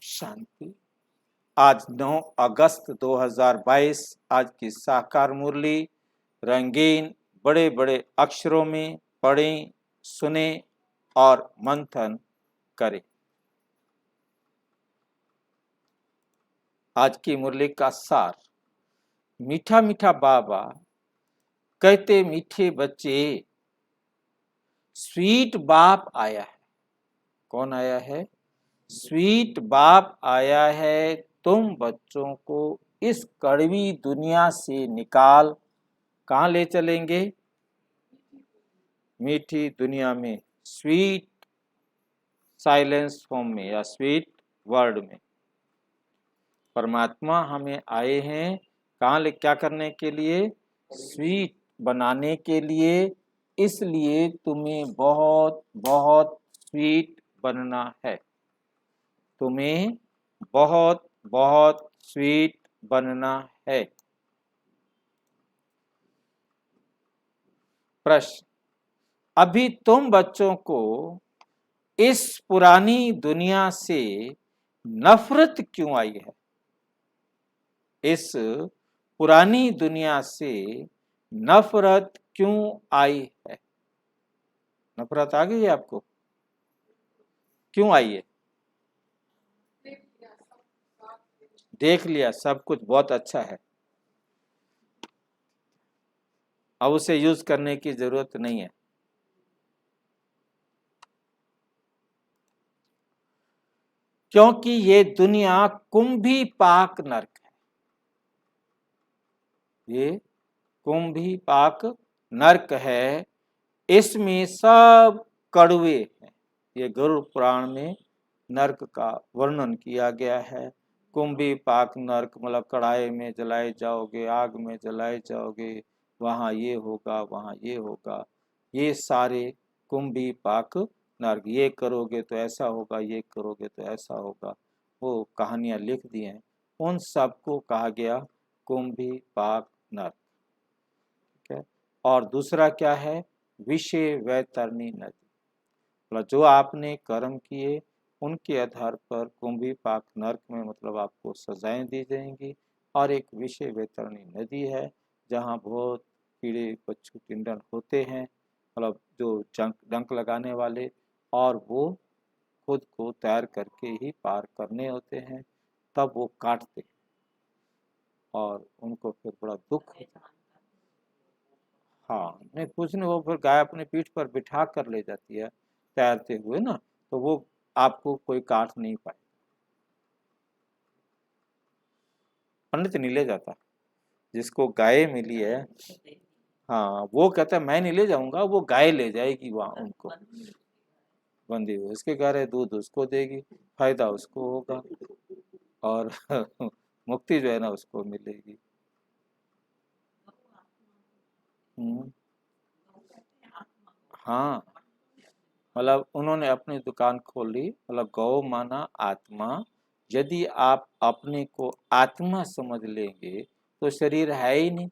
शांति। आज 9 अगस्त 2022 आज की साकार मुरली रंगीन बड़े बड़े अक्षरों में पढ़ें, सुने और मंथन करें। आज की मुरली का सार। मीठा मीठा बाबा कहते मीठे बच्चे, स्वीट बाप आया है। कौन आया है? स्वीट बाप आया है। तुम बच्चों को इस कड़वी दुनिया से निकाल कहाँ ले चलेंगे? मीठी दुनिया में, स्वीट साइलेंस फॉर्म में या स्वीट वर्ड में। परमात्मा हमें आए हैं कहाँ ले, क्या करने के लिए? स्वीट बनाने के लिए। इसलिए तुम्हें बहुत बहुत स्वीट बनना है। तुम्हें बहुत बहुत स्वीट बनना है। प्रश्न, अभी तुम बच्चों को इस पुरानी दुनिया से नफरत क्यों आई है? इस पुरानी दुनिया से नफरत क्यों आई है? नफरत आ गई है आपको? क्यों आई है? देख लिया सब कुछ बहुत अच्छा है, अब उसे यूज करने की जरूरत नहीं है। क्योंकि ये दुनिया कुंभी पाक नरक है। ये कुंभी पाक नरक है। इसमें सब कड़वे हैं। ये गरुड़ पुराण में नरक का वर्णन किया गया है। कुंभी पाक नरक मतलब कढ़ाई में जलाए जाओगे, आग में जलाए जाओगे, वहाँ ये होगा, वहाँ ये होगा। ये सारे कुंभी पाक नरक। ये करोगे तो ऐसा होगा, ये करोगे तो ऐसा होगा। वो कहानियां लिख दी हैं, उन सबको कहा गया कुंभी पाक नरक। ठीक है। और दूसरा क्या है? विषय वैतरणी नदी। मतलब जो आपने कर्म किए उनके आधार पर कुंभी पाक नरक में मतलब आपको सजाएं दी जाएंगी। और एक विषय वैतरणी नदी है जहाँ बहुत कीड़े बच्चू टिंडन होते हैं, मतलब जो डंक लगाने वाले, और वो खुद को तैयार करके ही पार करने होते हैं। तब वो काटते और उनको फिर बड़ा दुख। हाँ, नहीं कुछ नहीं, वो फिर गाय अपने पीठ पर बिठा कर ले जाती है तैरते हुए ना, तो वो आपको कोई काट नहीं पाए। पंडित नहीं ले जाता, जिसको गाय मिली है। हाँ, वो कहता है मैं नहीं ले जाऊंगा, वो गाय ले जाएगी वहां उनको, बंदी हुई। उसके घर है, दूध उसको देगी, फायदा उसको होगा, और मुक्ति जो है ना उसको मिलेगी। हाँ, मतलब उन्होंने अपनी दुकान खोली, मतलब गौ माना आत्मा। यदि आप अपने को आत्मा समझ लेंगे तो शरीर है ही नहीं।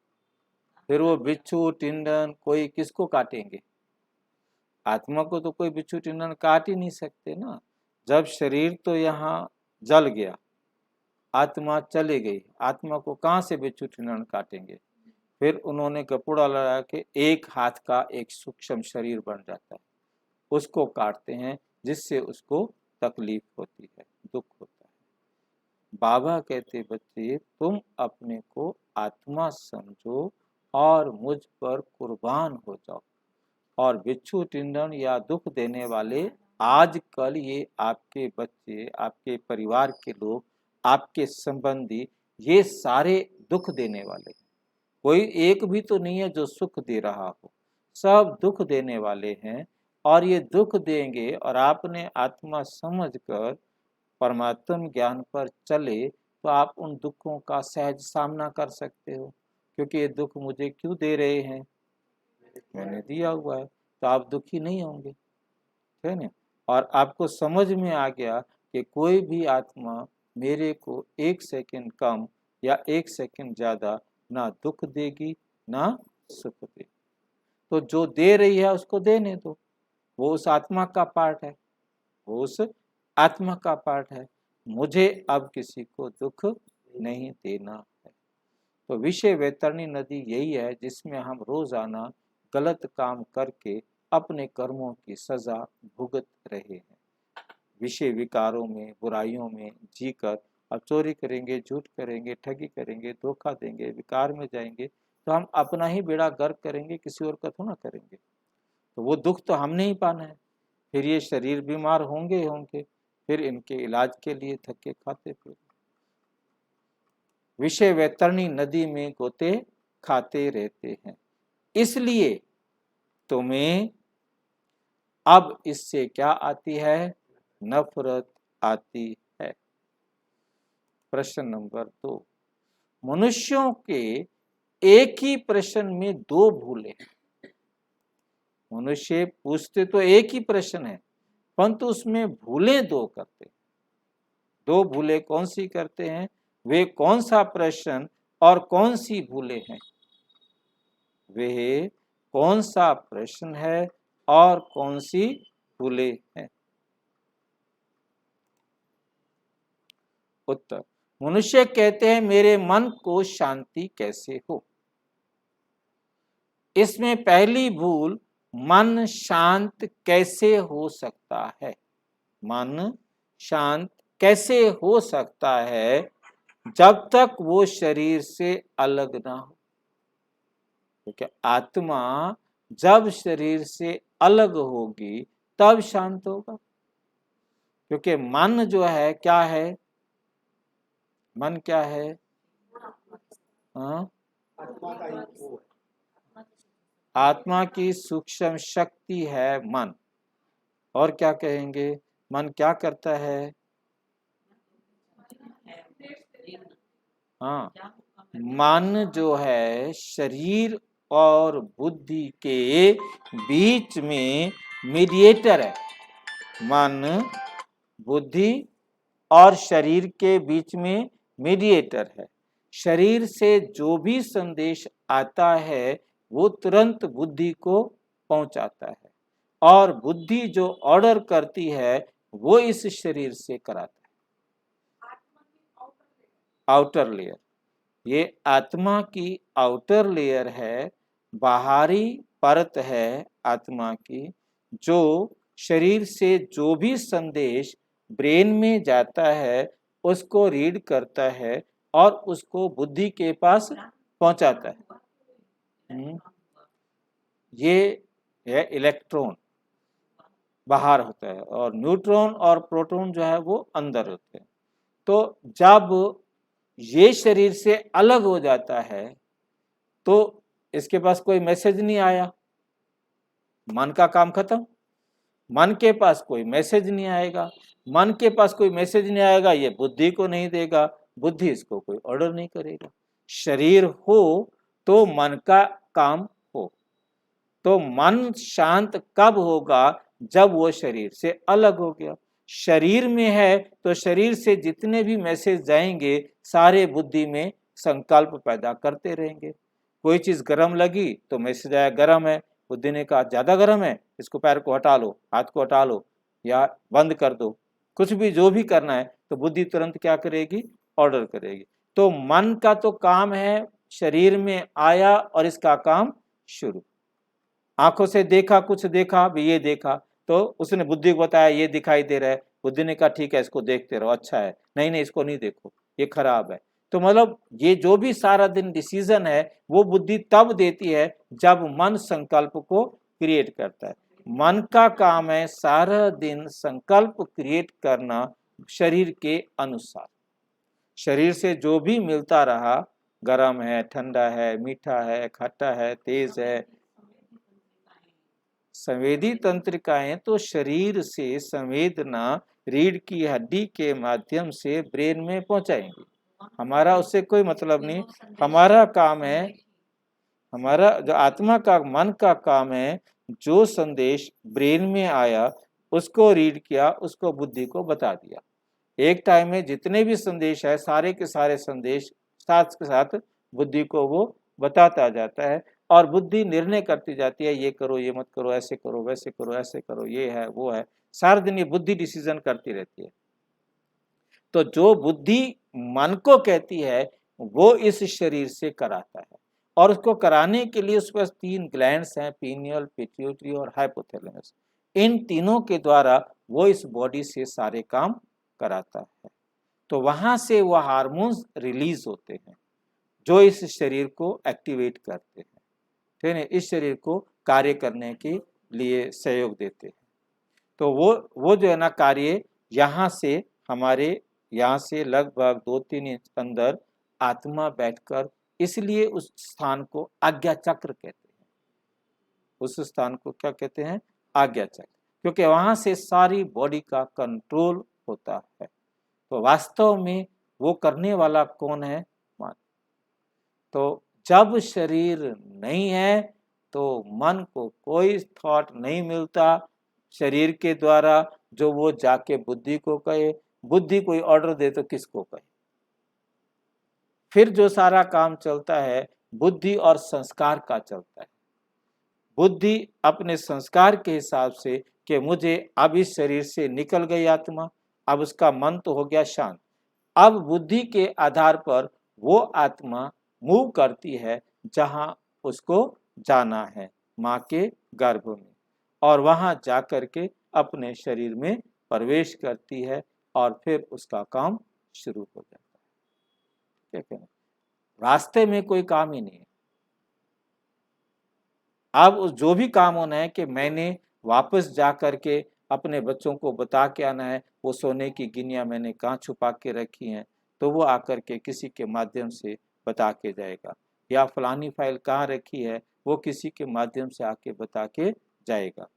फिर वो बिच्छू टिंडन कोई किसको काटेंगे? आत्मा को तो कोई बिच्छू टिंडन काट ही नहीं सकते ना। जब शरीर तो यहाँ जल गया, आत्मा चली गई, आत्मा को कहाँ से बिच्छू टिंडन काटेंगे? फिर उन्होंने कपूड़ा लगा के एक हाथ का एक सूक्ष्म शरीर बन जाता है, उसको काटते हैं, जिससे उसको तकलीफ होती है, दुख होता है। बाबा कहते बच्चे तुम अपने को आत्मा समझो और मुझ पर कुर्बान हो जाओ। और बिच्छू टिंडन या दुख देने वाले आजकल ये आपके बच्चे, आपके परिवार के लोग, आपके संबंधी, ये सारे दुख देने वाले। कोई एक भी तो नहीं है जो सुख दे रहा हो, सब दुख देने वाले हैं। और ये दुख देंगे और आपने आत्मा समझकर परमात्म ज्ञान पर चले तो आप उन दुखों का सहज सामना कर सकते हो। क्योंकि ये दुख मुझे क्यों दे रहे हैं? मैंने दिया हुआ है, तो आप दुखी नहीं होंगे। ठीक है ना? और आपको समझ में आ गया कि कोई भी आत्मा मेरे को एक सेकंड कम या एक सेकंड ज्यादा ना दुख देगी ना सुख देगी। तो जो दे रही है उसको देने दो, वो उस आत्मा का पार्ट है, वो उस आत्मा का पार्ट है। मुझे अब किसी को दुख नहीं देना है। तो विषय वैतरणी नदी यही है जिसमें हम रोजाना गलत काम करके अपने कर्मों की सजा भुगत रहे हैं। विषय विकारों में, बुराइयों में जीकर अब चोरी करेंगे, झूठ करेंगे, ठगी करेंगे, धोखा देंगे, विकार में जाएंगे, तो हम अपना ही बेड़ा गर्क करेंगे, किसी और का थोड़ा करेंगे। तो वो दुख तो हमने ही पाना है। फिर ये शरीर बीमार होंगे ही होंगे, फिर इनके इलाज के लिए धक्के खाते फिर विषय वैतरणी नदी में गोते खाते रहते हैं। इसलिए तुम्हें अब इससे क्या आती है? नफरत आती है। प्रश्न नंबर 2, मनुष्यों के एक ही प्रश्न में दो भूलें। मनुष्य पूछते तो एक ही प्रश्न है, परंतु उसमें भूलें दो करते। दो भूलें कौन सी करते हैं? वे कौन सा प्रश्न और कौन सी भूलें हैं? वे कौन सा प्रश्न है और कौन सी भूलें हैं? उत्तर, मनुष्य कहते हैं मेरे मन को शांति कैसे हो। इसमें पहली भूल, मन शांत कैसे हो सकता है। मन शांत कैसे हो सकता है जब तक वो शरीर से अलग ना हो। क्योंकि आत्मा जब शरीर से अलग होगी तब शांत होगा। क्योंकि मन जो है क्या है? मन क्या है? हाँ, आत्मा की सूक्ष्म शक्ति है मन। और क्या कहेंगे? मन क्या करता है? हाँ, मन जो है शरीर और बुद्धि के बीच में मीडिएटर है। मन बुद्धि और शरीर के बीच में मीडिएटर है। शरीर से जो भी संदेश आता है वो तुरंत बुद्धि को पहुंचाता है, और बुद्धि जो ऑर्डर करती है वो इस शरीर से कराता है। आउटर लेयर, ये आत्मा की आउटर लेयर है, बाहरी परत है आत्मा की, जो शरीर से जो भी संदेश ब्रेन में जाता है उसको रीड करता है और उसको बुद्धि के पास पहुंचाता है। ये है इलेक्ट्रॉन बाहर होता है, और न्यूट्रॉन और प्रोटॉन जो है वो अंदर होते हैं। तो जब ये शरीर से अलग हो जाता है तो इसके पास कोई मैसेज नहीं आया, मन का काम खत्म। मन के पास कोई मैसेज नहीं आएगा, मन के पास कोई मैसेज नहीं आएगा, ये बुद्धि को नहीं देगा, बुद्धि इसको कोई ऑर्डर नहीं करेगा। शरीर हो तो मन का काम हो। तो मन शांत कब होगा? जब वो शरीर से अलग हो गया। शरीर में है तो शरीर से जितने भी मैसेज जाएंगे सारे बुद्धि में संकल्प पैदा करते रहेंगे। कोई चीज गर्म लगी तो मैसेज आया गर्म है, बुद्धि ने कहा ज्यादा गर्म है, इसको पैर को हटा लो, हाथ को हटा लो या बंद कर दो। कुछ भी जो भी करना है तो बुद्धि तुरंत क्या करेगी? ऑर्डर करेगी। तो मन का तो काम है, शरीर में आया और इसका काम शुरू। आंखों से देखा, कुछ देखा भी, ये देखा तो उसने बुद्धि को बताया ये दिखाई दे रहा है, बुद्धि ने कहा ठीक है इसको देखते रहो, अच्छा है, नहीं नहीं इसको नहीं देखो ये खराब है। तो मतलब ये जो भी सारा दिन डिसीजन है वो बुद्धि तब देती है जब मन संकल्प को क्रिएट करता है। मन का काम है सारा दिन संकल्प क्रिएट करना शरीर के अनुसार। शरीर से जो भी मिलता रहा, गर्म है, ठंडा है, मीठा है, खट्टा है, तेज है, संवेदी तंत्रिकाएं तो शरीर से संवेदना रीढ़ की हड्डी के माध्यम से ब्रेन में पहुंचाएंगी। हमारा उससे कोई मतलब नहीं। हमारा काम है, हमारा जो आत्मा का मन का काम है, जो संदेश ब्रेन में आया उसको रीड किया, उसको बुद्धि को बता दिया। एक टाइम में जितने भी संदेश है सारे के सारे संदेश साथ के साथ बुद्धि को वो बताता जाता है, और बुद्धि निर्णय करती जाती है ये करो, ये मत करो, ऐसे करो, वैसे करो, ऐसे करो, ये है वो है। सारा दिन ये बुद्धि डिसीजन करती रहती है। तो जो बुद्धि मन को कहती है वो इस शरीर से कराता है, और उसको कराने के लिए उसके पास 3 ग्लैंड्स हैं, पीनियल, पिट्यूटरी और हाइपोथैलेमस। इन तीनों के द्वारा वो इस बॉडी से सारे काम कराता है। तो वहां से वो हार्मोन्स रिलीज होते हैं जो इस शरीर को एक्टिवेट करते हैं, ठीक है, इस शरीर को कार्य करने के लिए सहयोग देते हैं। तो वो जो है ना कार्य यहाँ से हमारे यहाँ से लगभग 2-3 इंच अंदर आत्मा बैठकर, इसलिए उस स्थान को आज्ञा चक्र कहते हैं। उस स्थान को क्या कहते हैं? आज्ञा चक्र, क्योंकि वहां से सारी बॉडी का कंट्रोल होता है। तो वास्तव में वो करने वाला कौन है? मन। तो जब शरीर नहीं है तो मन को कोई थॉट नहीं मिलता शरीर के द्वारा जो वो जाके बुद्धि को कहे, बुद्धि कोई ऑर्डर दे तो किसको कहे। फिर जो सारा काम चलता है बुद्धि और संस्कार का चलता है। बुद्धि अपने संस्कार के हिसाब से कि मुझे अब इस शरीर से निकल गई आत्मा, अब उसका मन तो हो गया शांत, अब बुद्धि के आधार पर वो आत्मा मूव करती है जहां उसको जाना है, माँ के गर्भ में, और वहां जाकर के अपने शरीर में प्रवेश करती है और फिर उसका काम शुरू हो जाता है। ठीक है, रास्ते में कोई काम ही नहीं है। अब जो भी काम होना है कि मैंने वापस जा करके अपने बच्चों को बता के आना है वो सोने की गिनिया मैंने कहाँ छुपा के रखी हैं, तो वो आकर के किसी के माध्यम से बता के जाएगा, या फलानी फाइल कहाँ रखी है वो किसी के माध्यम से आके बता के जाएगा।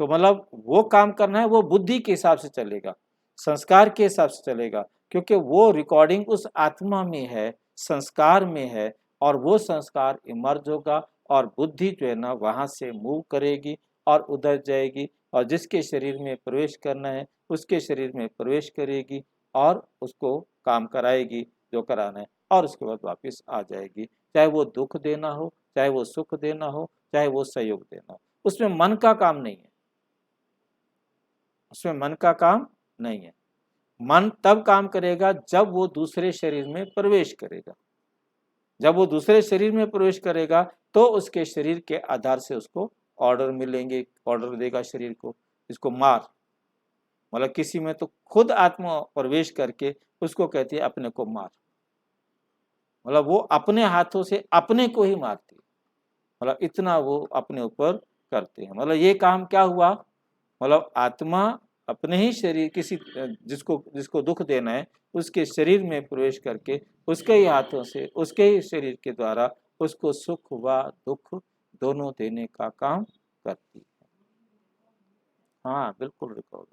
तो मतलब वो काम करना है वो बुद्धि के हिसाब से चलेगा, संस्कार के हिसाब से चलेगा, क्योंकि वो रिकॉर्डिंग उस आत्मा में है, संस्कार में है, और वो संस्कार इमर्ज होगा और बुद्धि जो है ना वहां से मूव करेगी और उधर जाएगी, और जिसके शरीर में प्रवेश करना है उसके शरीर में प्रवेश करेगी और उसको काम कराएगी जो कराना है, और उसके बाद वापस आ जाएगी। चाहे वो दुख देना हो, चाहे वो सुख देना हो, चाहे वो सहयोग देना हो, उसमें मन का काम नहीं है। उसमें मन का काम नहीं है। मन तब काम करेगा जब वो दूसरे शरीर में प्रवेश करेगा। जब वो दूसरे शरीर में प्रवेश करेगा तो उसके शरीर के आधार से उसको ऑर्डर मिलेंगे, ऑर्डर देगा शरीर को, इसको मार। मतलब किसी में तो खुद आत्मा प्रवेश करके उसको कहती है अपने को मार, मतलब वो अपने हाथों से अपने को ही मारती है, मतलब इतना वो अपने ऊपर करते हैं। मतलब ये काम क्या हुआ, मतलब आत्मा अपने ही शरीर किसी जिसको जिसको दुख देना है उसके शरीर में प्रवेश करके उसके ही हाथों से उसके ही शरीर के द्वारा उसको सुख व दुख दोनों देने का काम करती है। हाँ बिल्कुल रिकॉर्ड।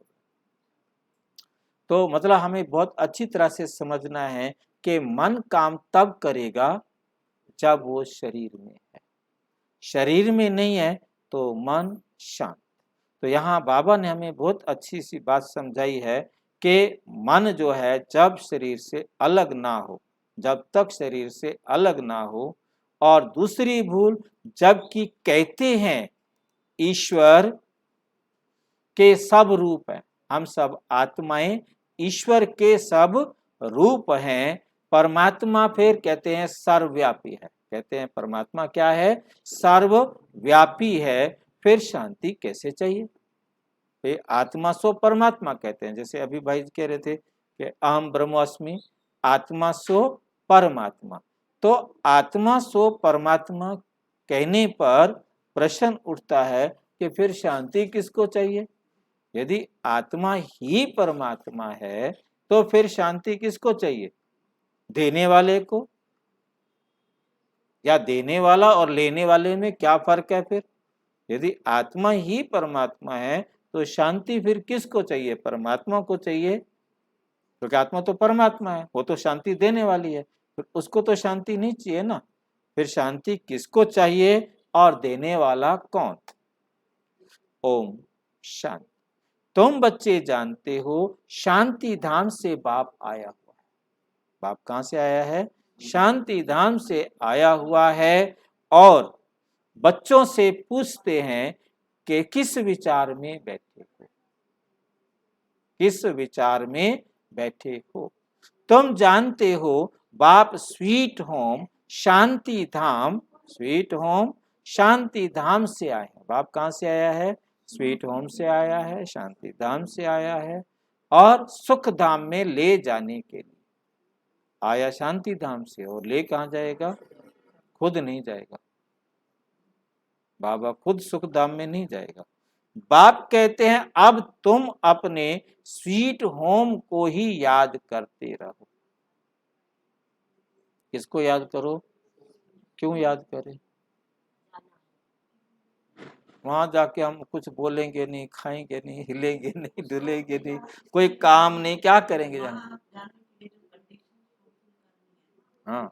तो मतलब हमें बहुत अच्छी तरह से समझना है कि मन काम तब करेगा जब वो शरीर में है, शरीर में नहीं है तो मन शांत। तो यहाँ बाबा ने हमें बहुत अच्छी सी बात समझाई है कि मन जो है जब शरीर से अलग ना हो, जब तक शरीर से अलग ना हो, और दूसरी भूल जबकि कहते हैं ईश्वर के सब रूप हैं, हम सब आत्माएं ईश्वर के सब रूप हैं, परमात्मा फिर कहते हैं सर्वव्यापी है, कहते हैं परमात्मा क्या है? सर्वव्यापी है। फिर शांति कैसे चाहिए? फिर आत्मा सो परमात्मा कहते हैं, जैसे अभी भाई कह रहे थे कि अहम ब्रह्मास्मि, आत्मा सो परमात्मा। तो आत्मा सो परमात्मा कहने पर प्रश्न उठता है कि फिर शांति किसको चाहिए? यदि आत्मा ही परमात्मा है तो फिर शांति किसको चाहिए? देने वाले को? या देने वाला और लेने वाले में क्या फर्क है? फिर यदि आत्मा ही परमात्मा है तो शांति फिर किसको चाहिए? परमात्मा को चाहिए, क्योंकि आत्मा तो परमात्मा है, वो तो शांति देने वाली है, फिर उसको तो शांति नहीं चाहिए ना। फिर शांति किसको चाहिए और देने वाला कौन? ओम शांति। तुम बच्चे जानते हो शांति धाम से बाप आया हुआ है। बाप कहां से आया है? शांति धाम से आया हुआ है। और बच्चों से पूछते हैं कि किस विचार में बैठे हो, किस विचार में बैठे हो। तुम जानते हो बाप स्वीट होम शांति धाम, स्वीट होम शांति धाम से आए हैं। बाप कहाँ से आया है? स्वीट होम से आया है, शांति धाम से आया है, और सुख धाम में ले जाने के लिए आया शांति धाम से। और ले कहाँ जाएगा? खुद नहीं जाएगा, बाबा खुद सुख धाम में नहीं जाएगा। बाप कहते हैं अब तुम अपने स्वीट होम को ही याद करते रहो। किसको याद करो? क्यों याद करें? वहां जाके हम कुछ बोलेंगे नहीं, खाएंगे नहीं, हिलेंगे नहीं, डुलेंगे नहीं, कोई काम नहीं, क्या करेंगे जाने? हाँ,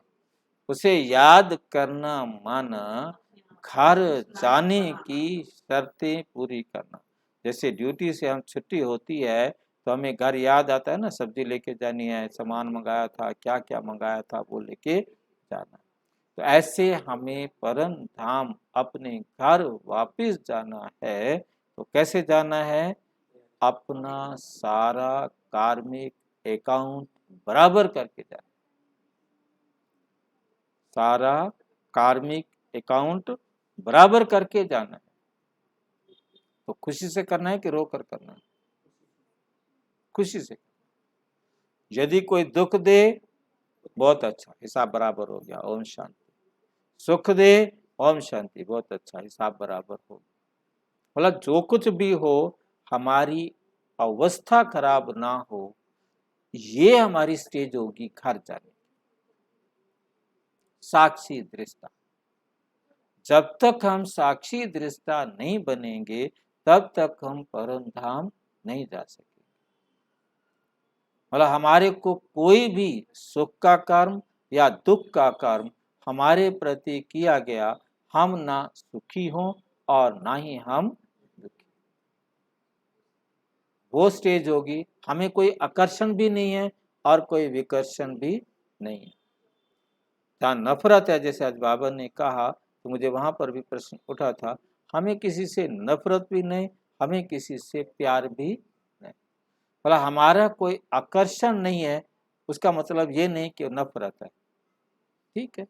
उसे याद करना माना घर जाने की शर्तें पूरी करना। जैसे ड्यूटी से हम छुट्टी होती है तो हमें घर याद आता है ना, सब्जी लेके जानी है, सामान मंगाया था, क्या क्या मंगाया था वो लेके जाना। तो ऐसे हमें परम धाम अपने घर वापस जाना है। तो कैसे जाना है? अपना सारा कार्मिक अकाउंट बराबर करके जाना। सारा कार्मिक अकाउंट बराबर करके जाना है। तो खुशी से करना है कि रो कर करना है? खुशी से। यदि कोई दुख दे, बहुत अच्छा, हिसाब बराबर हो गया, ओम शांति। सुख दे, ओम शांति, बहुत अच्छा, हिसाब बराबर हो। मतलब जो कुछ भी हो, हमारी अवस्था खराब ना हो, ये हमारी स्टेज होगी घर जाने। साक्षी दृष्टा। जब तक हम साक्षी दृष्टा नहीं बनेंगे तब तक हम परम धाम नहीं जा सकेंगे। मतलब हमारे को कोई भी सुख का कर्म या दुख का कर्म हमारे प्रति किया गया, हम ना सुखी हों और ना ही हम दुखी। वो स्टेज होगी, हमें कोई आकर्षण भी नहीं है और कोई विकर्षण भी नहीं है। जहाँ नफरत है, जैसे आज बाबा ने कहा, तो मुझे वहां पर भी प्रश्न उठा था, हमें किसी से नफरत भी नहीं, हमें किसी से प्यार भी नहीं। मतलब हमारा कोई आकर्षण नहीं है, उसका मतलब ये नहीं कि नफरत है। ठीक है,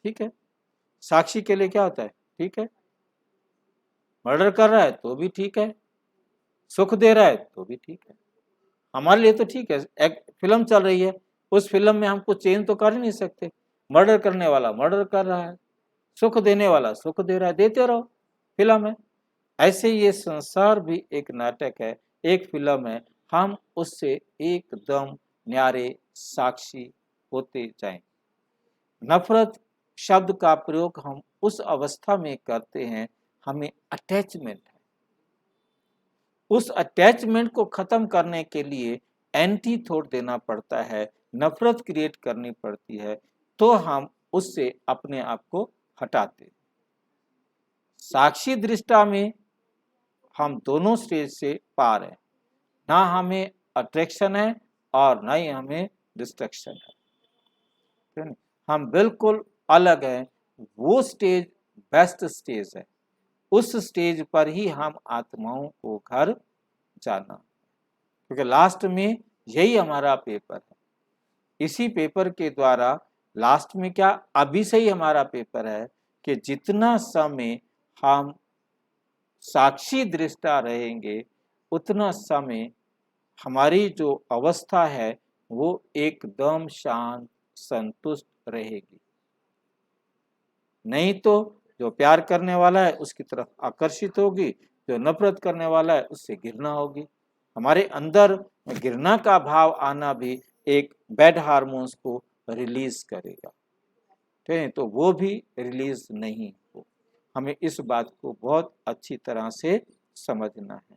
ठीक है। साक्षी के लिए क्या होता है? ठीक है, मर्डर कर रहा है तो भी ठीक है, सुख दे रहा है तो भी ठीक है, हमारे लिए तो ठीक है। एक फिल्म चल रही है, उस फिल्म में हमको चेंज तो कर ही नहीं सकते। मर्डर करने वाला मर्डर कर रहा है, सुख देने वाला सुख दे रहा है, देते रहो, फिल्म है। ऐसे ये संसार भी एक नाटक है, एक फिल्म है, हम उससे एकदम न्यारे साक्षी होते जाएं। नफरत शब्द का प्रयोग हम उस अवस्था में करते हैं, हमें अटैचमेंट है। उस अटैचमेंट को खत्म करने के लिए एंटी थॉट देना पड़ता है, नफरत क्रिएट करनी पड़ती है, तो हम उससे अपने आप को हटाते हैं। साक्षी दृष्टा में हम दोनों स्टेज से पार हैं, ना हमें अट्रैक्शन है और ना ही हमें डिस्ट्रैक्शन है। हम बिल्कुल अलग हैं। वो स्टेज बेस्ट स्टेज है, उस स्टेज पर ही हम आत्माओं को घर जाना, क्योंकि लास्ट में यही हमारा पेपर है। इसी पेपर के द्वारा लास्ट में क्या, अभी से ही हमारा पेपर है कि जितना समय हम साक्षी दृष्टा रहेंगे उतना समय हमारी जो अवस्था है वो एकदम शांत संतुष्ट रहेगी। नहीं तो जो प्यार करने वाला है उसकी तरफ आकर्षित होगी, जो नफरत करने वाला है उससे घृणा होगी। हमारे अंदर घृणा का भाव आना भी एक बैड हार्मोन्स को रिलीज करेगा, ठीक है, तो वो भी रिलीज नहीं हो। हमें इस बात को बहुत अच्छी तरह से समझना है।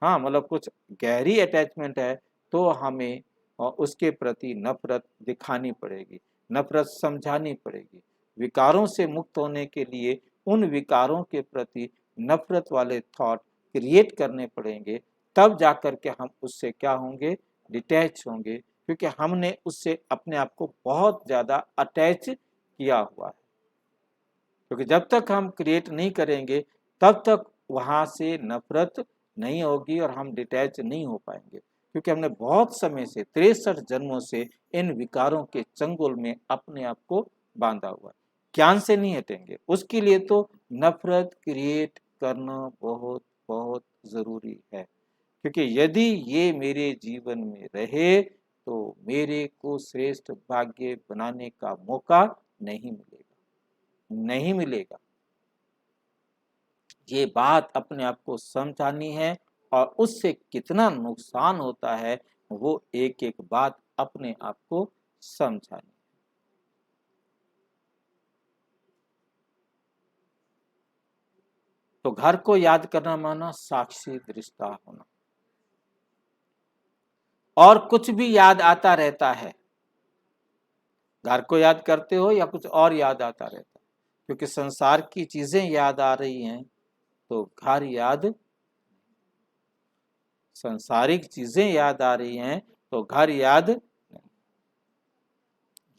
हाँ, मतलब कुछ गहरी अटैचमेंट है तो हमें उसके प्रति नफरत दिखानी पड़ेगी, नफरत समझानी पड़ेगी। विकारों से मुक्त होने के लिए उन विकारों के प्रति नफरत वाले थॉट क्रिएट करने पड़ेंगे, तब जाकर के हम उससे क्या होंगे, डिटैच होंगे, क्योंकि हमने उससे अपने आप को बहुत ज़्यादा अटैच किया हुआ है। क्योंकि जब तक हम क्रिएट नहीं करेंगे तब तक वहाँ से नफरत नहीं होगी और हम डिटैच नहीं हो पाएंगे। क्योंकि हमने बहुत समय से 63 जन्मों से इन विकारों के चंगुल में अपने आप को बांधा हुआ है। ज्ञान से नहीं हटेंगे, उसके लिए तो नफरत क्रिएट करना बहुत बहुत जरूरी है। क्योंकि यदि ये मेरे जीवन में रहे तो मेरे को श्रेष्ठ भाग्य बनाने का मौका नहीं मिलेगा, नहीं मिलेगा। ये बात अपने आप को समझानी है और उससे कितना नुकसान होता है वो एक एक बात अपने आप को समझानी। तो घर को याद करना माना साक्षी दृष्टा होना। और कुछ भी याद आता रहता है, घर को याद करते हो या कुछ और याद आता रहता है, क्योंकि संसार की चीजें याद आ रही हैं तो घर याद, संसारिक चीजें याद आ रही हैं तो घर याद नहीं।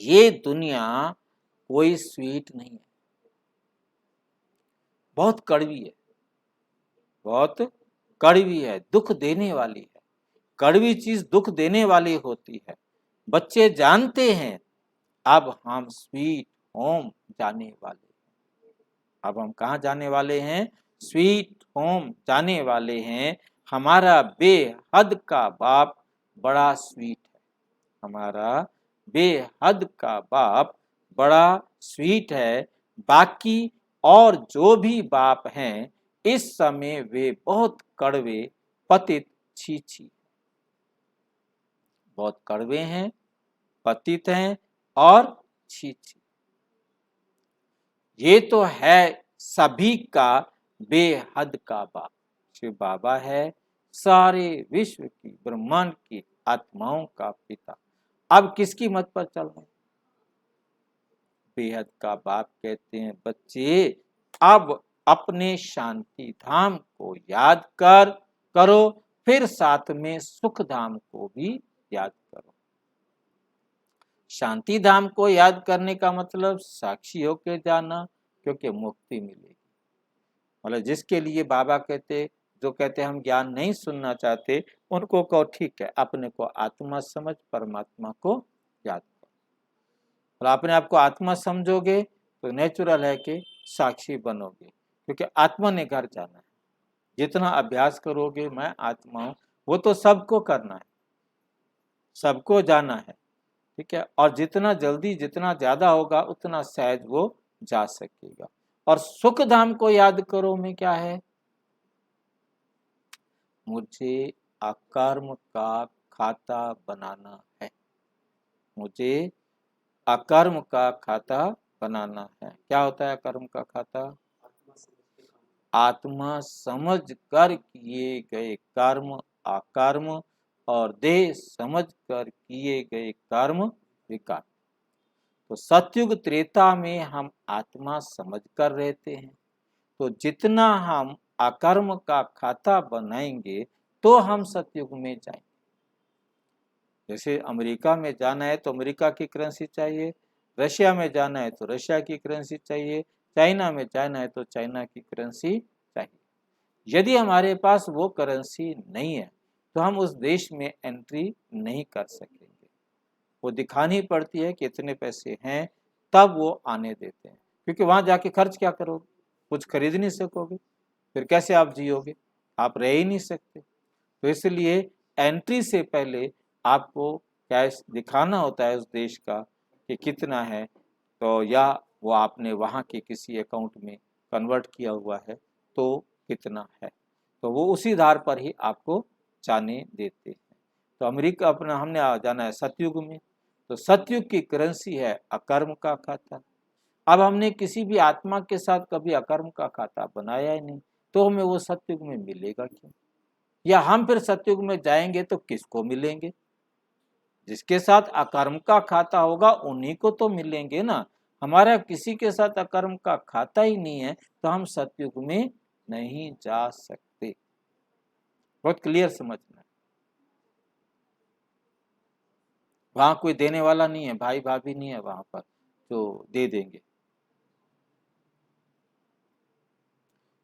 ये दुनिया कोई स्वीट नहीं है, बहुत कड़वी है, बहुत कड़वी है, दुख देने वाली है। कड़वी चीज दुख देने वाली होती है। बच्चे जानते हैं अब हम स्वीट होम जाने वाले हैं। अब हम कहाँ जाने वाले हैं? स्वीट होम जाने वाले हैं। हमारा बेहद का बाप बड़ा स्वीट है, हमारा बेहद का बाप बड़ा स्वीट है। बाकी और जो भी बाप हैं इस समय वे बहुत कड़वे पतित छी छी, बहुत कड़वे हैं, पतित हैं और छी छी। ये तो है सभी का बेहद का बाप। शिव बाबा है सारे विश्व की ब्रह्मांड की आत्माओं का पिता। अब किसकी मत पर चल रहे? बेहद का बाप कहते हैं बच्चे अब अपने शांति धाम को याद करो, फिर साथ में सुख धाम को भी याद करो। शांति धाम को याद करने का मतलब साक्षी होकर जाना, क्योंकि मुक्ति मिलेगी। मतलब जिसके लिए बाबा कहते, जो कहते हम ज्ञान नहीं सुनना चाहते, उनको कहो ठीक है, अपने को आत्मा समझ परमात्मा को याद करो। और अपने आप को आत्मा समझोगे तो नेचुरल है कि साक्षी बनोगे, क्योंकि आत्मा ने घर जाना है। जितना अभ्यास करोगे मैं आत्मा हूं, वो तो सबको करना है, सबको जाना है, ठीक है। और जितना जल्दी जितना ज्यादा होगा उतना सहज वो जा सकेगा। और सुख धाम को याद करो में क्या है? मुझे अकर्म का खाता बनाना है, मुझे अकर्म का खाता बनाना है। क्या होता है अकर्म का खाता? आत्मा समझ कर किए गए कर्म अकर्म और देह समझ कर किए गए कर्म विकार। तो सतयुग त्रेता में हम आत्मा समझ कर रहते हैं, तो जितना हम अकर्म का खाता बनाएंगे तो हम सतयुग में जाएंगे। जैसे अमेरिका में जाना है तो अमेरिका की करेंसी चाहिए, रशिया में जाना है तो रशिया की करेंसी चाहिए, चाइना में जाना है तो चाइना की करेंसी चाहिए। यदि हमारे पास वो करेंसी नहीं है तो हम उस देश में एंट्री नहीं कर सकेंगे। वो दिखानी पड़ती है कि इतने पैसे हैं, तब वो आने देते हैं। क्योंकि वहां जाके खर्च क्या करोगे? कुछ खरीद नहीं सकोगे, फिर कैसे आप जियोगे? आप रह ही नहीं सकते। तो इसलिए एंट्री से पहले आपको कैश दिखाना होता है उस देश का कि कितना है, तो या वो आपने वहाँ के किसी अकाउंट में कन्वर्ट किया हुआ है तो कितना है, तो वो उसी आधार पर ही आपको जाने देते हैं। तो अमेरिका अपना हमने जाना है सतयुग में, तो सतयुग की करेंसी है अकर्म का खाता। अब हमने किसी भी आत्मा के साथ कभी अकर्म का खाता बनाया ही नहीं, तो हमें वो सतयुग में मिलेगा क्यों? या हम फिर सतयुग में जाएंगे तो किसको मिलेंगे? जिसके साथ अकर्म का खाता होगा उन्हीं को तो मिलेंगे ना। हमारा किसी के साथ अकर्म का खाता ही नहीं है तो हम सतयुग में नहीं जा सकते। बहुत क्लियर समझना। वहां कोई देने वाला नहीं है, भाई भाभी नहीं है वहां पर जो दे देंगे।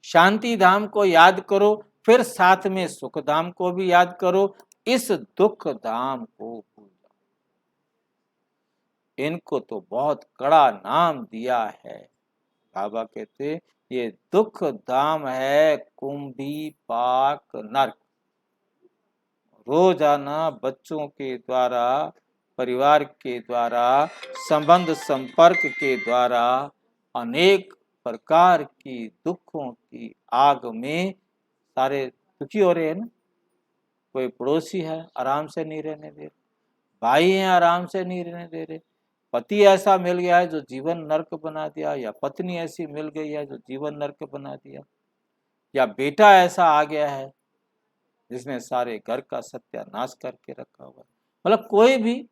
शांति धाम को याद करो, फिर साथ में सुख धाम को भी याद करो। इस दुख धाम को भूल जाओ। इनको तो बहुत कड़ा नाम दिया है। बाबा कहते ये दुख धाम है कुंभी पाक नरक। रोजाना बच्चों के द्वारा, परिवार के द्वारा, संबंध संपर्क के द्वारा अनेक प्रकार की दुखों की आग में सारे दुखी हो रहे हैं ना। कोई पड़ोसी है आराम से नहीं रहने दे रहे, भाई हैं आराम से नहीं रहने दे रहे, पति ऐसा मिल गया है जो जीवन नरक बना दिया, या पत्नी ऐसी मिल गई है जो जीवन नरक बना दिया, या बेटा ऐसा आ गया है जिसने सारे घर का सत्यानाश करके रखा हुआ है। मतलब कोई भी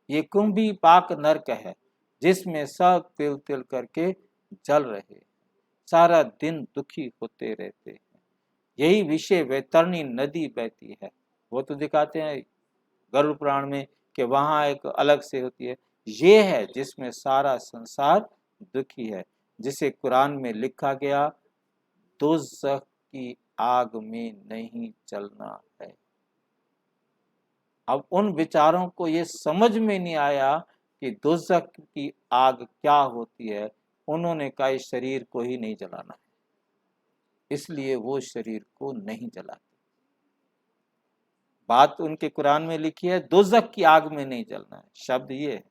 ये कुंभी पाक नरक है जिसमें सब तिल तिल करके जल रहे, सारा दिन दुखी होते रहते हैं। यही विषय वैतरणी नदी बहती है। वो तो दिखाते हैं गरुड़ पुराण में कि वहां एक अलग से होती है। ये है जिसमें सारा संसार दुखी है, जिसे कुरान में लिखा गया दोज़ख की आग में नहीं चलना है। अब उन विचारों को ये समझ में नहीं आया कि दोज़ख की आग क्या होती है। उन्होंने कहा इस शरीर को ही नहीं जलाना है, इसलिए वो शरीर को नहीं जलाते। बात उनके कुरान में लिखी है दोज़ख की आग में नहीं जलना है, शब्द ये है।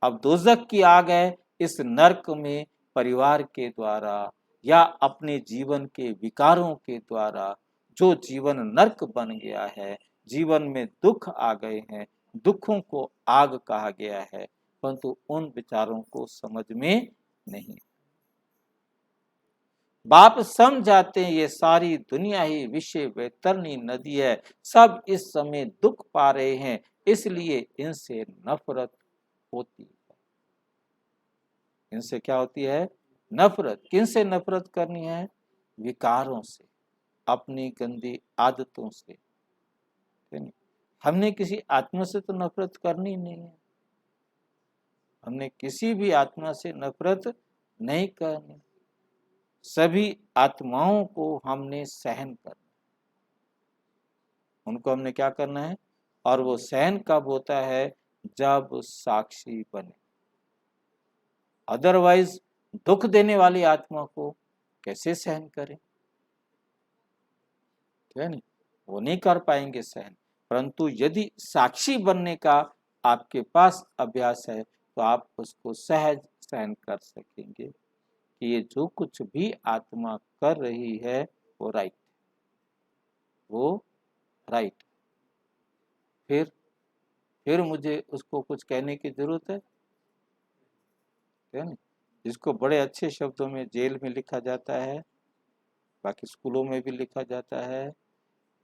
अब दोज़ख की आग है इस नरक में परिवार के द्वारा या अपने जीवन के विकारों के द्वारा जो जीवन नरक बन गया है, जीवन में दुख आ गए हैं, दुखों को आग कहा गया है, परंतु उन विचारों को समझ में नहीं। बाप समझाते हैं ये सारी दुनिया ही विषय वैतरणी नदी है, सब इस समय दुख पा रहे हैं, इसलिए इनसे नफरत होती है। इनसे क्या होती है? नफरत। किनसे नफरत करनी है? विकारों से, अपनी गंदी आदतों से। हमने किसी आत्मा से तो नफरत करनी नहीं है, हमने किसी भी आत्मा से नफरत नहीं करनी। सभी आत्माओं को हमने सहन करना, उनको हमने क्या करना है? और वो सहन कब होता है? जब साक्षी बने। अदरवाइज दुख देने वाली आत्मा को कैसे सहन करें? है नहीं, वो नहीं कर पाएंगे सहन। परंतु यदि साक्षी बनने का आपके पास अभ्यास है तो आप उसको सहज सहन कर सकेंगे कि ये जो कुछ भी आत्मा कर रही है वो राइट, वो राइट। फिर मुझे उसको कुछ कहने की जरूरत है ना? जिसको बड़े अच्छे शब्दों में जेल में लिखा जाता है, बाकी स्कूलों में भी लिखा जाता है,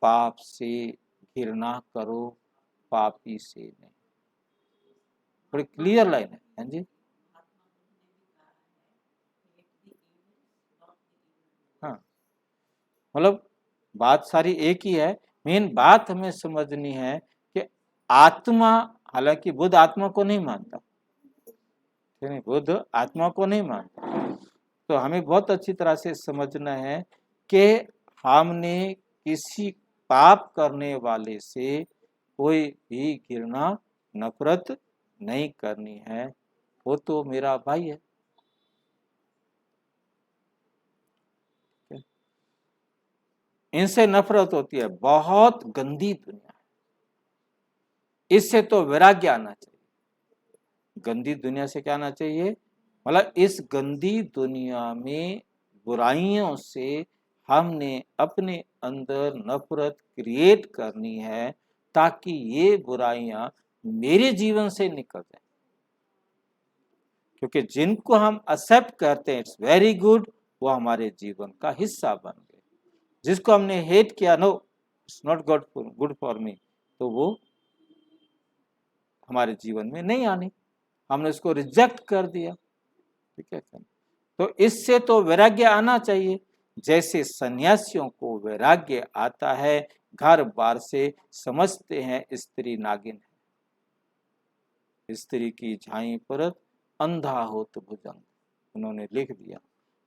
पाप से घृणा करो, पापी से नहीं। बड़ी क्लियर लाइन है। हाँ जी, हाँ, मतलब बात सारी एक ही है। मेन बात हमें समझनी है कि आत्मा, हालांकि बुद्ध आत्मा को नहीं मानता, नहीं, बुद्ध आत्मा को नहीं मानता, तो हमें बहुत अच्छी तरह से समझना है कि हमने किसी पाप करने वाले से कोई भी घृणा नफरत नहीं करनी है, वो तो मेरा भाई है। इनसे नफरत होती है, बहुत गंदी दुनिया है, इससे तो वैराग्य आना चाहिए। गंदी दुनिया से क्या आना चाहिए? मतलब इस गंदी दुनिया में बुराइयों से हमने अपने अंदर नफरत क्रिएट करनी है ताकि ये बुराइयां मेरे जीवन से निकल जाए। क्योंकि जिनको हम एक्सेप्ट करते हैं इट्स वेरी गुड, वो हमारे जीवन का हिस्सा बन गए। जिसको हमने हेट किया, no it's not good for me, तो वो हमारे जीवन में नहीं आनी, हमने उसको रिजेक्ट कर दिया। ठीक है, तो इससे तो वैराग्य आना चाहिए। जैसे सन्यासियों को वैराग्य आता है घर बार से, समझते हैं स्त्री नागिन है, स्त्री की झाई परत अंधा हो तो भुजंग, उन्होंने लिख दिया।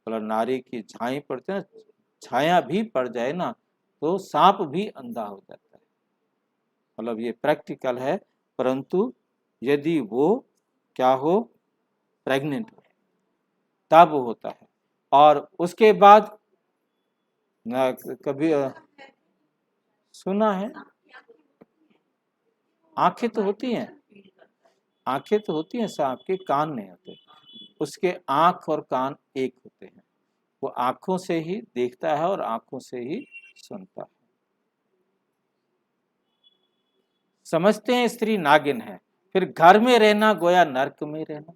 मतलब नारी की झाई पड़ते ना, छाया भी पड़ जाए ना तो सांप भी अंधा हो जाता है। मतलब ये प्रैक्टिकल है। परंतु यदि वो क्या हो, प्रेग्नेंट हो, तब होता है। और उसके बाद कभी सुना है, आंखें तो होती हैं, आंखें तो होती हैं सांप के, कान नहीं होते। उसके आंख और कान एक होते हैं। वो आंखों से ही देखता है और आंखों से ही सुनता है। समझते हैं स्त्री नागिन है, फिर घर में रहना गोया नरक में रहना,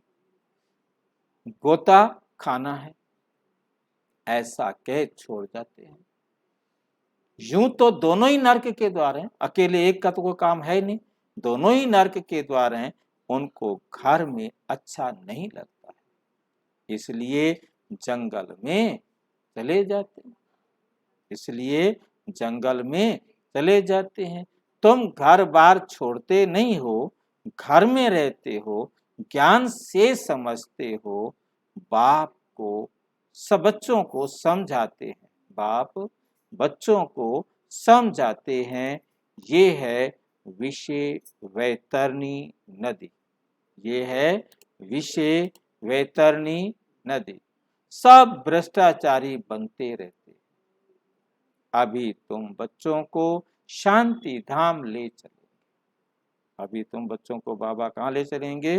गोता खाना है, ऐसा कह छोड़ जाते हैं। यूं तो दोनों ही नरक के द्वार हैं, अकेले एक का तो कोई काम है ही नहीं, दोनों ही नरक के द्वार हैं। उनको घर में अच्छा नहीं लगता है, इसलिए जंगल में चले जाते हैं, इसलिए जंगल में चले जाते हैं। तुम घर बार छोड़ते नहीं हो, घर में रहते हो, ज्ञान से समझते हो, बाप को सब बच्चों को समझाते हैं, बाप बच्चों को समझाते हैं। ये है विषय वैतरणी नदी, ये है विषय वैतरणी नदी। सब भ्रष्टाचारी बनते रहते। अभी तुम बच्चों को शांति धाम ले चलेंगे, अभी तुम बच्चों को बाबा कहाँ ले चलेंगे,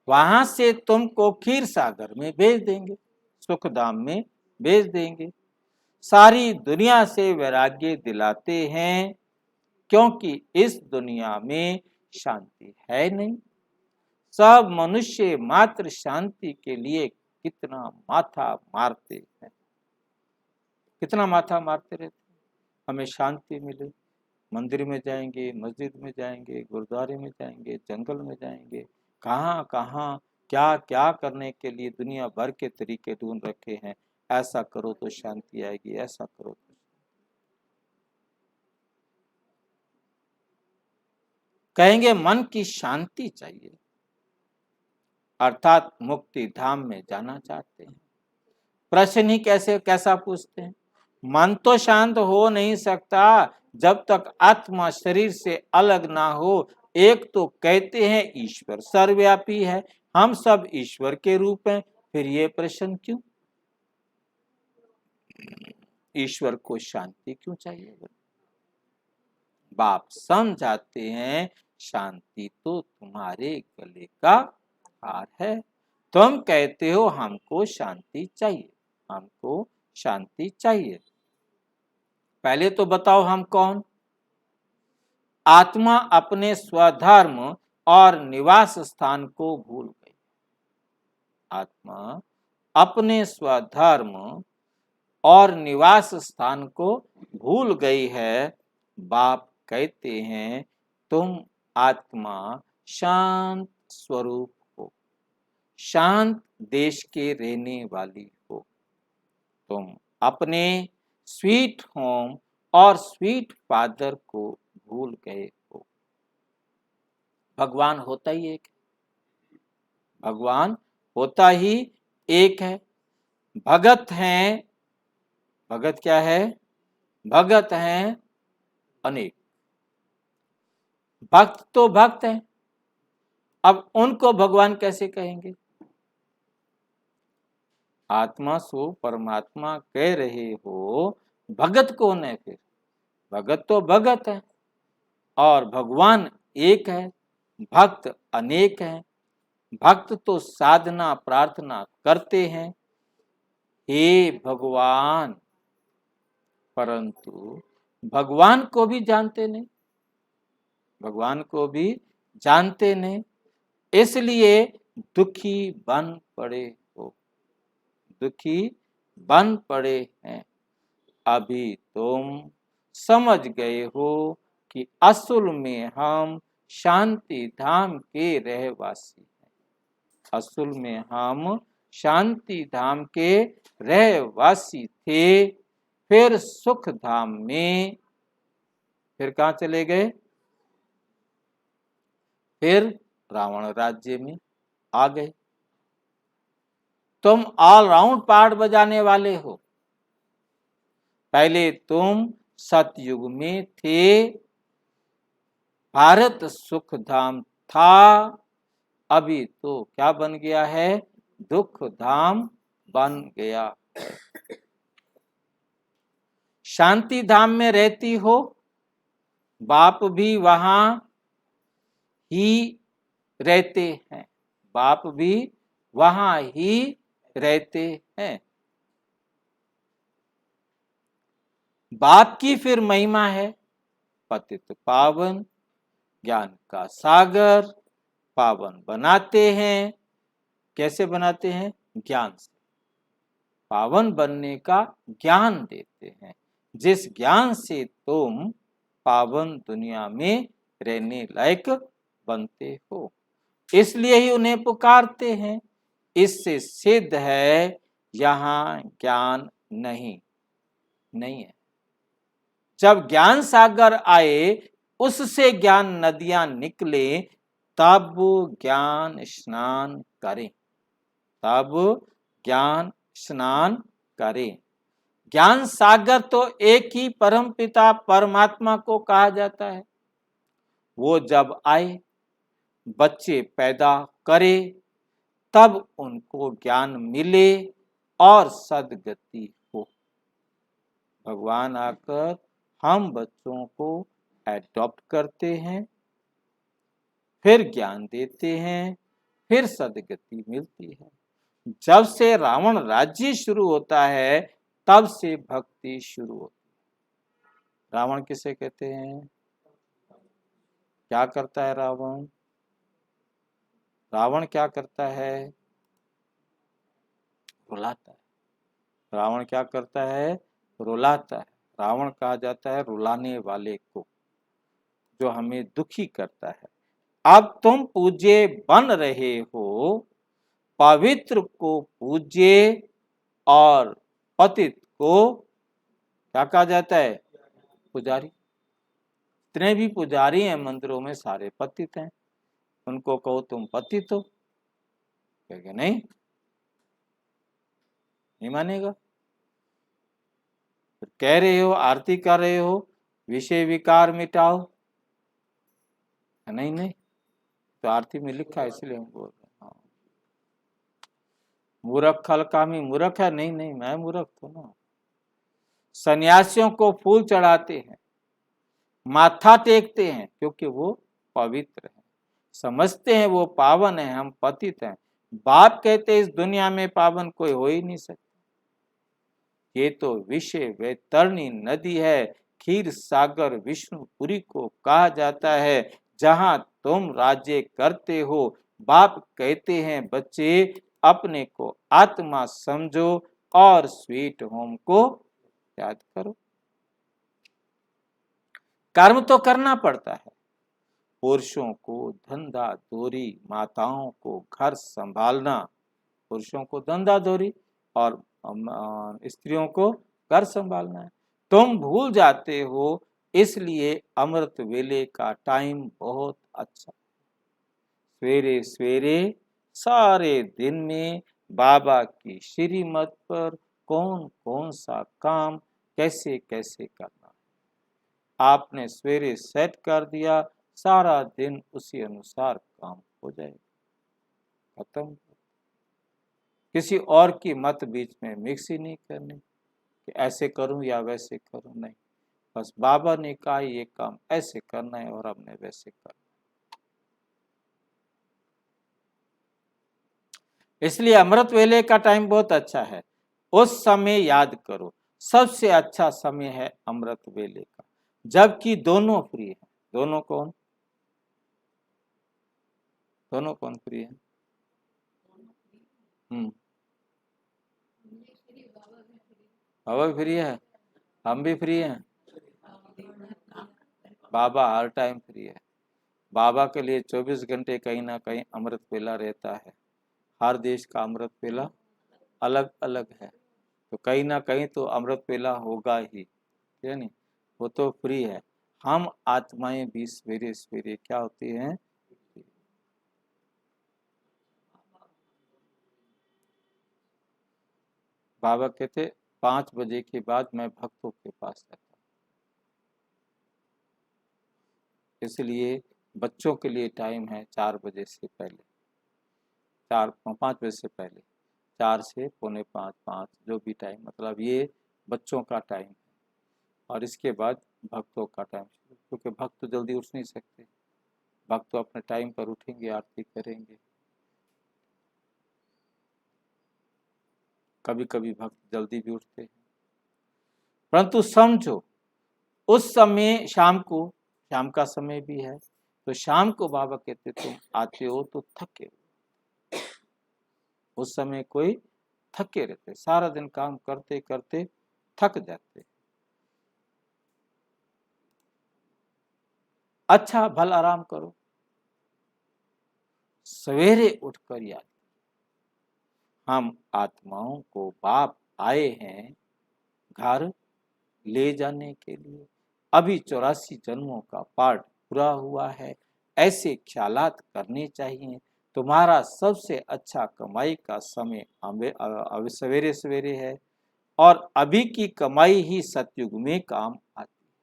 वहां से तुमको क्षीर सागर में भेज देंगे, सुख धाम में भेज देंगे। सारी दुनिया से वैराग्य दिलाते हैं, क्योंकि इस दुनिया में शांति है नहीं। सब मनुष्य मात्र शांति के लिए कितना माथा मारते हैं, कितना माथा मारते रहते हैं, हमें शांति मिले। मंदिर में जाएंगे, मस्जिद में जाएंगे, गुरुद्वारे में जाएंगे, जंगल में जाएंगे, कहाँ कहाँ क्या क्या करने के लिए दुनिया भर के तरीके ढूंढ रखे हैं। ऐसा करो तो शांति आएगी, ऐसा करो तो। कहेंगे मन की शांति चाहिए, अर्थात मुक्ति धाम में जाना चाहते हैं। प्रश्न ही कैसा पूछते हैं, मन तो शांत हो नहीं सकता जब तक आत्मा शरीर से अलग ना हो। एक तो कहते हैं ईश्वर सर्वव्यापी है, हम सब ईश्वर के रूप हैं, फिर ये प्रश्न क्यों, ईश्वर को शांति क्यों चाहिए। बाप समझाते हैं शांति तो तुम्हारे गले का हार है। तुम कहते हो हमको शांति चाहिए, हमको शांति चाहिए। पहले तो बताओ हम कौन। आत्मा अपने स्वधर्म और निवास स्थान को भूल गई, आत्मा अपने स्वधर्म और निवास स्थान को भूल गई है। बाप कहते हैं तुम आत्मा शांत स्वरूप हो, शांत देश के रहने वाली हो। तुम अपने स्वीट होम और स्वीट फादर को भूल गए हो। भगवान होता ही एक है, भगवान होता ही एक है। भगत हैं, भगत क्या है, भगत हैं अनेक, भक्त तो भक्त हैं। अब उनको भगवान कैसे कहेंगे। आत्मा सो परमात्मा कह रहे हो, भगत कौन है फिर, भगत तो भगत है और भगवान एक है, भक्त अनेक हैं। भक्त तो साधना प्रार्थना करते हैं, हे भगवान, परंतु भगवान को भी जानते नहीं, भगवान को भी जानते नहीं, इसलिए दुखी बन पड़े हो, दुखी बन पड़े हैं। अभी तुम समझ गए हो कि असल में हम शांति धाम के रहवासी हैं, असल में हम शांति धाम के रहवासी थे। फिर सुख धाम में, फिर कहाँ चले गए, फिर रावण राज्य में आ गए। तुम ऑल राउंड पार्ट बजाने वाले हो। पहले तुम सतयुग में थे, भारत सुख धाम था, अभी तो क्या बन गया है, दुख धाम बन गया। शांति धाम में रहती हो, बाप भी वहां ही रहते हैं, बाप भी वहां ही रहते हैं। बाप की फिर महिमा है, पतित पावन, ज्ञान का सागर, पावन बनाते हैं। कैसे बनाते हैं, ज्ञान से। पावन बनने का ज्ञान देते हैं, जिस ज्ञान से तुम पावन दुनिया में रहने लायक बनते हो, इसलिए ही उन्हें पुकारते हैं। इससे सिद्ध है यहाँ ज्ञान नहीं है। जब ज्ञान सागर आए, उससे ज्ञान नदियां निकले, तब ज्ञान स्नान करें, तब ज्ञान स्नान करें। ज्ञान सागर तो एक ही परम पिता परमात्मा को कहा जाता है। वो जब आए, बच्चे पैदा करे, तब उनको ज्ञान मिले और सदगति हो। भगवान आकर हम बच्चों को एडॉप्ट करते हैं, फिर ज्ञान देते हैं, फिर सदगति मिलती है। जब से रावण राज्य शुरू होता है, तब से भक्ति शुरू होती है। रावण किसे कहते हैं, क्या करता है रावण, रावण क्या करता है, रुलाता है। रावण क्या करता है, रुलाता है। रावण कहा जाता है रुलाने वाले को, जो हमें दुखी करता है। अब तुम पूज्य बन रहे हो, पवित्र को पूज्य और पतित को क्या कहा जाता है, पुजारी। जितने भी पुजारी हैं मंदिरों में, सारे पतित हैं। उनको कहो तुम पतित हो, कहेगा नहीं मानेगा। कह रहे हो, आरती कर रहे हो, विषय विकार मिटाओ, नहीं तो आरती में लिखा है, इसलिए हम बोल रहे हैं। मूर्ख खलकामी मूर्ख है, नहीं मैं मूर्ख तो ना। सन्यासियों को फूल चढ़ाते हैं, माथा टेकते हैं, क्योंकि वो पवित्र है, समझते हैं वो पावन है, हम पतित हैं। बाप कहते इस दुनिया में पावन कोई हो ही नहीं सकता। ये तो विषय वैतरणी नदी है, क्षीर सागर विष्णुपुरी को कहा जाता है, जहां तुम राज्य करते हो। बाप कहते हैं बच्चे अपने को आत्मा समझो और स्वीट होम को याद करो। कर्म तो करना पड़ता है। पुरुषों को धंधा दोरी, माताओं को घर संभालना, पुरुषों को धंधा दोरी और स्त्रियों को घर संभालना है। तुम भूल जाते हो, इसलिए अमृत वेले का टाइम बहुत अच्छा। सवेरे सवेरे सारे दिन में बाबा की श्रीमत पर कौन कौन सा काम कैसे कैसे करना, आपने सवेरे सेट कर दिया, सारा दिन उसी अनुसार काम हो जाएगा, खत्म। किसी और की मत बीच में मिक्स ही नहीं करनी कि ऐसे करूं या वैसे करूं, नहीं। बस बाबा ने कहा ये काम ऐसे करना है और हमने वैसे करना। इसलिए अमृत वेले का टाइम बहुत अच्छा है, उस समय याद करो। सबसे अच्छा समय है अमृत वेले का, जबकि दोनों फ्री है। दोनों कौन, दोनों कौन फ्री है? बाबा भी फ्री है, हम भी फ्री हैं। बाबा हर टाइम फ्री है। बाबा के लिए 24 घंटे कहीं ना कहीं अमृत वेला रहता है। हर देश का अमृत वेला अलग अलग है, तो कहीं ना कहीं तो अमृत वेला होगा ही, है नहीं। वो तो फ्री है। हम आत्माएं भी सवेरे सवेरे क्या होती हैं, बाबा कहते 5 बजे के बाद मैं भक्तों के पास रहता हूँ। इसलिए बच्चों के लिए टाइम है 4 बजे से पहले, 5 बजे से पहले, 4 से पौने 5, 5 जो भी टाइम, मतलब ये बच्चों का टाइम है। और इसके बाद भक्तों का टाइम, क्योंकि भक्त तो जल्दी उठ नहीं सकते, भक्त तो अपने टाइम पर उठेंगे, आरती करेंगे। कभी कभी भक्त जल्दी भी उठते हैं, परंतु समझो उस समय शाम का समय भी है, तो शाम को बाबा कहते तुम आते हो तो थके हो। उस समय कोई थके रहते, सारा दिन काम करते करते थक जाते। अच्छा भल आराम करो, सवेरे उठकर याद, हम आत्माओं को बाप आए हैं घर ले जाने के लिए। अभी 84 जन्मों का पाठ पूरा हुआ है, ऐसे ख्यालात करने चाहिए। तुम्हारा सबसे अच्छा कमाई का समय सवेरे सवेरे है, और अभी की कमाई ही सतयुग में काम आती है।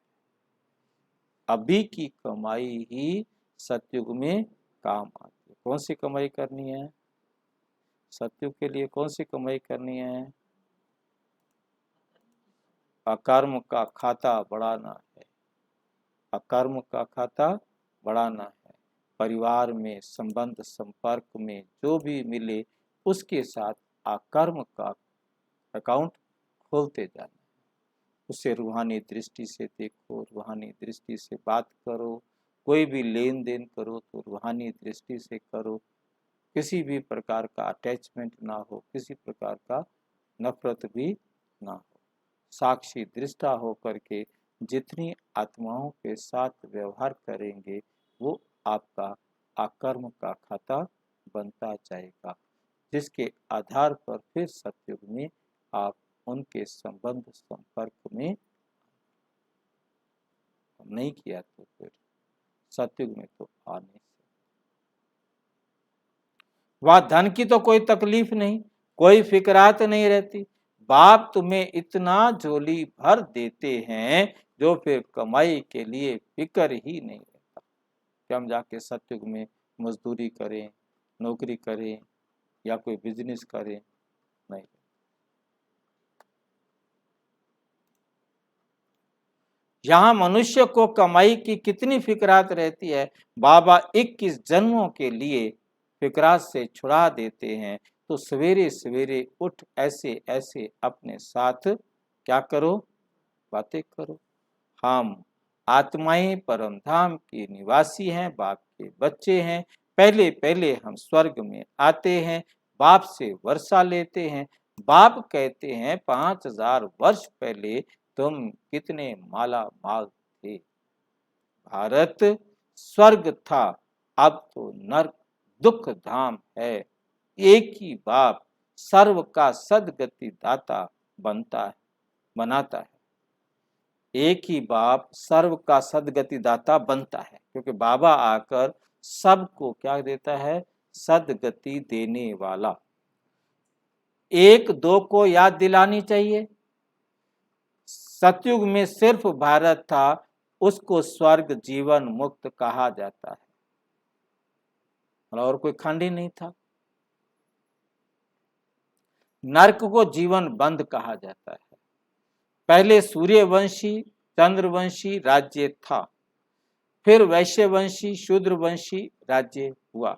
अभी की कमाई ही सतयुग में काम आती है। कौन सी कमाई करनी है? सतयुग के लिए कौन सी कमाई करनी है? अकर्म का खाता बढ़ाना है, अकर्म का खाता बढ़ाना है। परिवार में संबंध संपर्क में जो भी मिले उसके साथ अकर्म का अकाउंट खोलते जाना, उसे रूहानी दृष्टि से देखो, रूहानी दृष्टि से बात करो, कोई भी लेन देन करो तो रूहानी दृष्टि से करो, किसी भी प्रकार का अटैचमेंट ना हो, किसी प्रकार का नफरत भी ना हो। साक्षी दृष्टा होकर के जितनी आत्माओं के साथ व्यवहार करेंगे वो आपका अकर्म का खाता बनता जाएगा, जिसके आधार पर फिर सतयुग में आप उनके संबंध संपर्क में नहीं किया तो फिर सतयुग में तो आ नहीं सकते। वह धन की तो कोई तकलीफ नहीं, कोई फिक्रात नहीं रहती। बाप तुम्हें इतना झोली भर देते हैं जो फिर कमाई के लिए फिक्र ही नहीं रहता कि हम जाके सतयुग में मजदूरी करें, नौकरी करें या कोई बिजनेस करें, नहीं। यहाँ मनुष्य को कमाई की कितनी फिक्रात रहती है, बाबा 21 जन्मों के लिए फिक्रात से छुड़ा देते हैं। तो सवेरे सवेरे उठ ऐसे ऐसे अपने साथ क्या करो, बातें करो। हम आत्माएं परम धाम के निवासी हैं, बाप के बच्चे हैं। पहले पहले हम स्वर्ग में आते हैं, बाप से वर्षा लेते हैं। बाप कहते हैं 5000 वर्ष पहले तुम कितने माला माल थे, भारत स्वर्ग था, अब तो नर्क दुख धाम है। एक ही बाप सर्व का सदगति दाता बनाता है। एक ही बाप सर्व का सदगति दाता बनता है, क्योंकि बाबा आकर सबको क्या देता है, सदगति देने वाला। एक दो को याद दिलानी चाहिए, सतयुग में सिर्फ भारत था, उसको स्वर्ग जीवन मुक्त कहा जाता है, और कोई खंड ही नहीं था। नरक को जीवन बंद कहा जाता है। पहले सूर्यवंशी चंद्रवंशी राज्य था, फिर वैश्यवंशी शूद्रवंशी राज्य हुआ।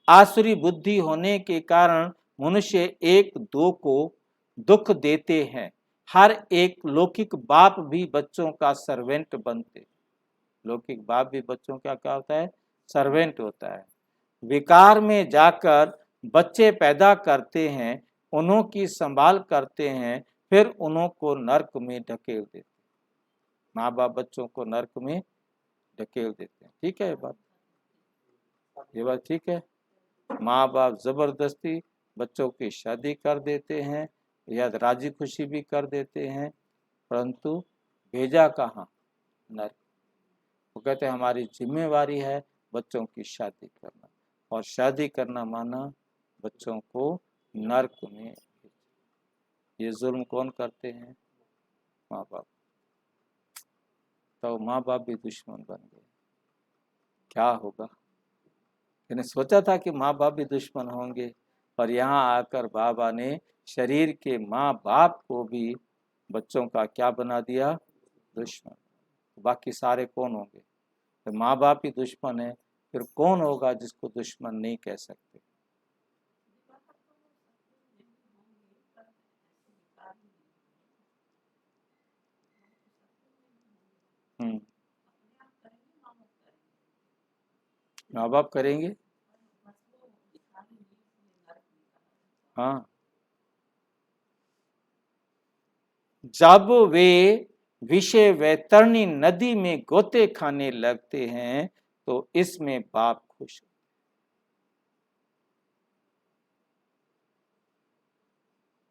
आसुरी बुद्धि होने के कारण मनुष्य एक दो को दुख देते हैं। हर एक लौकिक बाप भी बच्चों का सर्वेंट बनते, लौकिक बाप भी बच्चों का क्या होता है, सर्वेंट होता है। विकार में जाकर बच्चे पैदा करते हैं, उन्हों की संभाल करते हैं, फिर उन्हों को नरक में ढकेल देते, माँ बाप बच्चों को नरक में ढकेल देते हैं। ठीक है ये बात ठीक है। माँ बाप जबरदस्ती बच्चों की शादी कर देते हैं या राजी खुशी भी कर देते हैं, परंतु भेजा कहाँ, नरक। वो कहते हैं हमारी जिम्मेवारी है बच्चों की शादी करना, और शादी करना माना बच्चों को नरक में। ये जुल्म कौन करते हैं, माँ बाप। तो माँ बाप भी दुश्मन बन गए। क्या होगा। मैंने सोचा था कि माँ बाप भी दुश्मन होंगे, पर यहाँ आकर बाबा ने शरीर के माँ बाप को भी बच्चों का क्या बना दिया, दुश्मन। बाकी सारे कौन होंगे, तो माँ बाप ही दुश्मन है, फिर कौन होगा जिसको दुश्मन नहीं कह सकते। माँ बाप करेंगे, हाँ। जब वे विषय वैतरणी नदी में गोते खाने लगते हैं तो इसमें बाप खुश,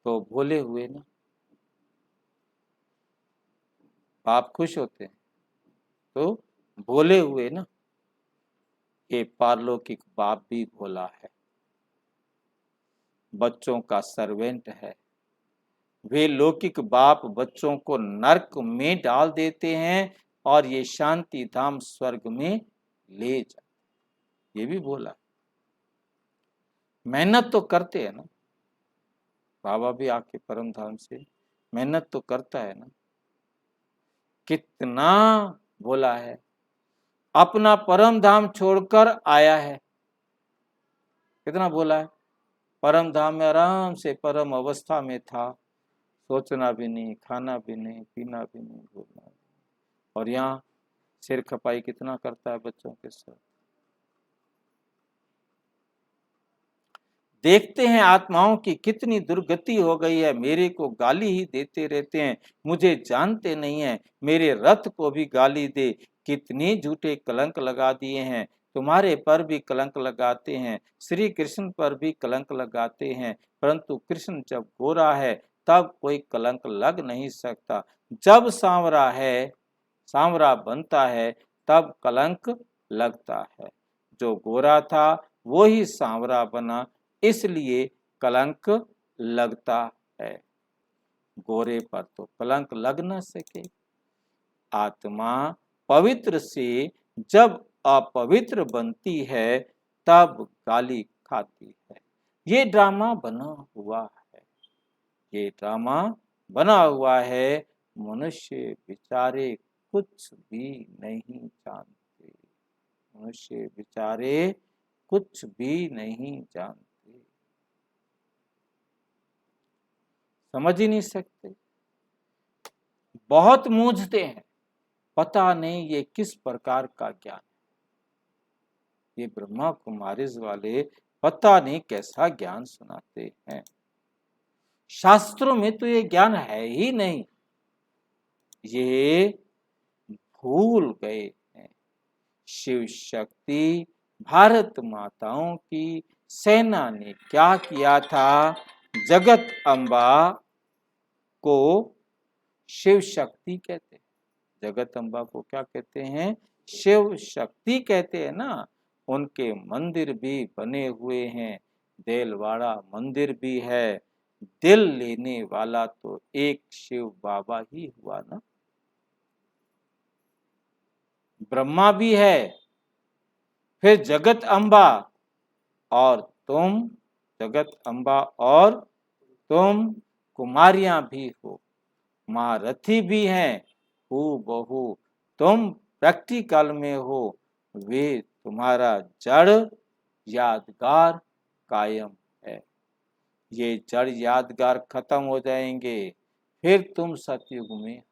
तो भोले हुए ना, बाप खुश होते हैं तो भोले हुए ना। ये पारलौकिक बाप भी भोला है, बच्चों का सर्वेंट है। वे लौकिक बाप बच्चों को नरक में डाल देते हैं और ये शांति धाम स्वर्ग में ले जाते, ये भी बोला। मेहनत तो करते हैं ना, बाबा भी आके परम धाम से मेहनत तो करता है ना। कितना बोला है, अपना परम धाम छोड़कर आया है, कितना बोला है। परम धाम में आराम से परम अवस्था में था, सोचना भी नहीं, खाना भी नहीं, पीना भी नहीं, बोलना भी। और यहाँ सिर खपाई कितना करता है बच्चों के साथ। देखते हैं आत्माओं की कितनी दुर्गति हो गई है, मेरे को गाली ही देते रहते हैं, मुझे जानते नहीं है, मेरे रथ को भी गाली दे। कितने झूठे कलंक लगा दिए हैं, तुम्हारे पर भी कलंक लगाते हैं, श्री कृष्ण पर भी कलंक लगाते हैं, परंतु कृष्ण जब गोरा है तब कोई कलंक लग नहीं सकता। जब सांवरा है, सांवरा बनता है तब कलंक लगता है। जो गोरा था वो ही सांवरा बना, इसलिए कलंक लगता है। गोरे पर तो कलंक लग न सके। आत्मा पवित्र से जब अपवित्र बनती है तब गाली खाती है। ये ड्रामा बना हुआ है, ये ड्रामा बना हुआ है। मनुष्य बेचारे कुछ भी नहीं जानते, मनुष्य बेचारे कुछ भी नहीं जानते, समझ ही नहीं सकते, बहुत मूझते हैं। पता नहीं ये किस प्रकार का ज्ञान, ये ब्रह्मा कुमारीज वाले पता नहीं कैसा ज्ञान सुनाते हैं। शास्त्रों में तो ये ज्ञान है ही नहीं, ये भूल गए हैं। शिव शक्ति भारत माताओं की सेना ने क्या किया था, जगत अम्बा को शिव शक्ति कहते हैं, जगत अम्बा को क्या कहते हैं, शिव शक्ति कहते हैं ना। उनके मंदिर भी बने हुए हैं, देलवाड़ा मंदिर भी है। दिल लेने वाला तो एक शिव बाबा ही हुआ ना, ब्रह्मा भी है, फिर जगत अम्बा, और तुम जगत अम्बा और तुम कुमारियां भी हो, महारथी भी हैं हूबहू, तुम प्रैक्टिकल में हो, वे तुम्हारा जड़ यादगार कायम है। ये जड़ यादगार खत्म हो जाएंगे, फिर तुम सतयुग में,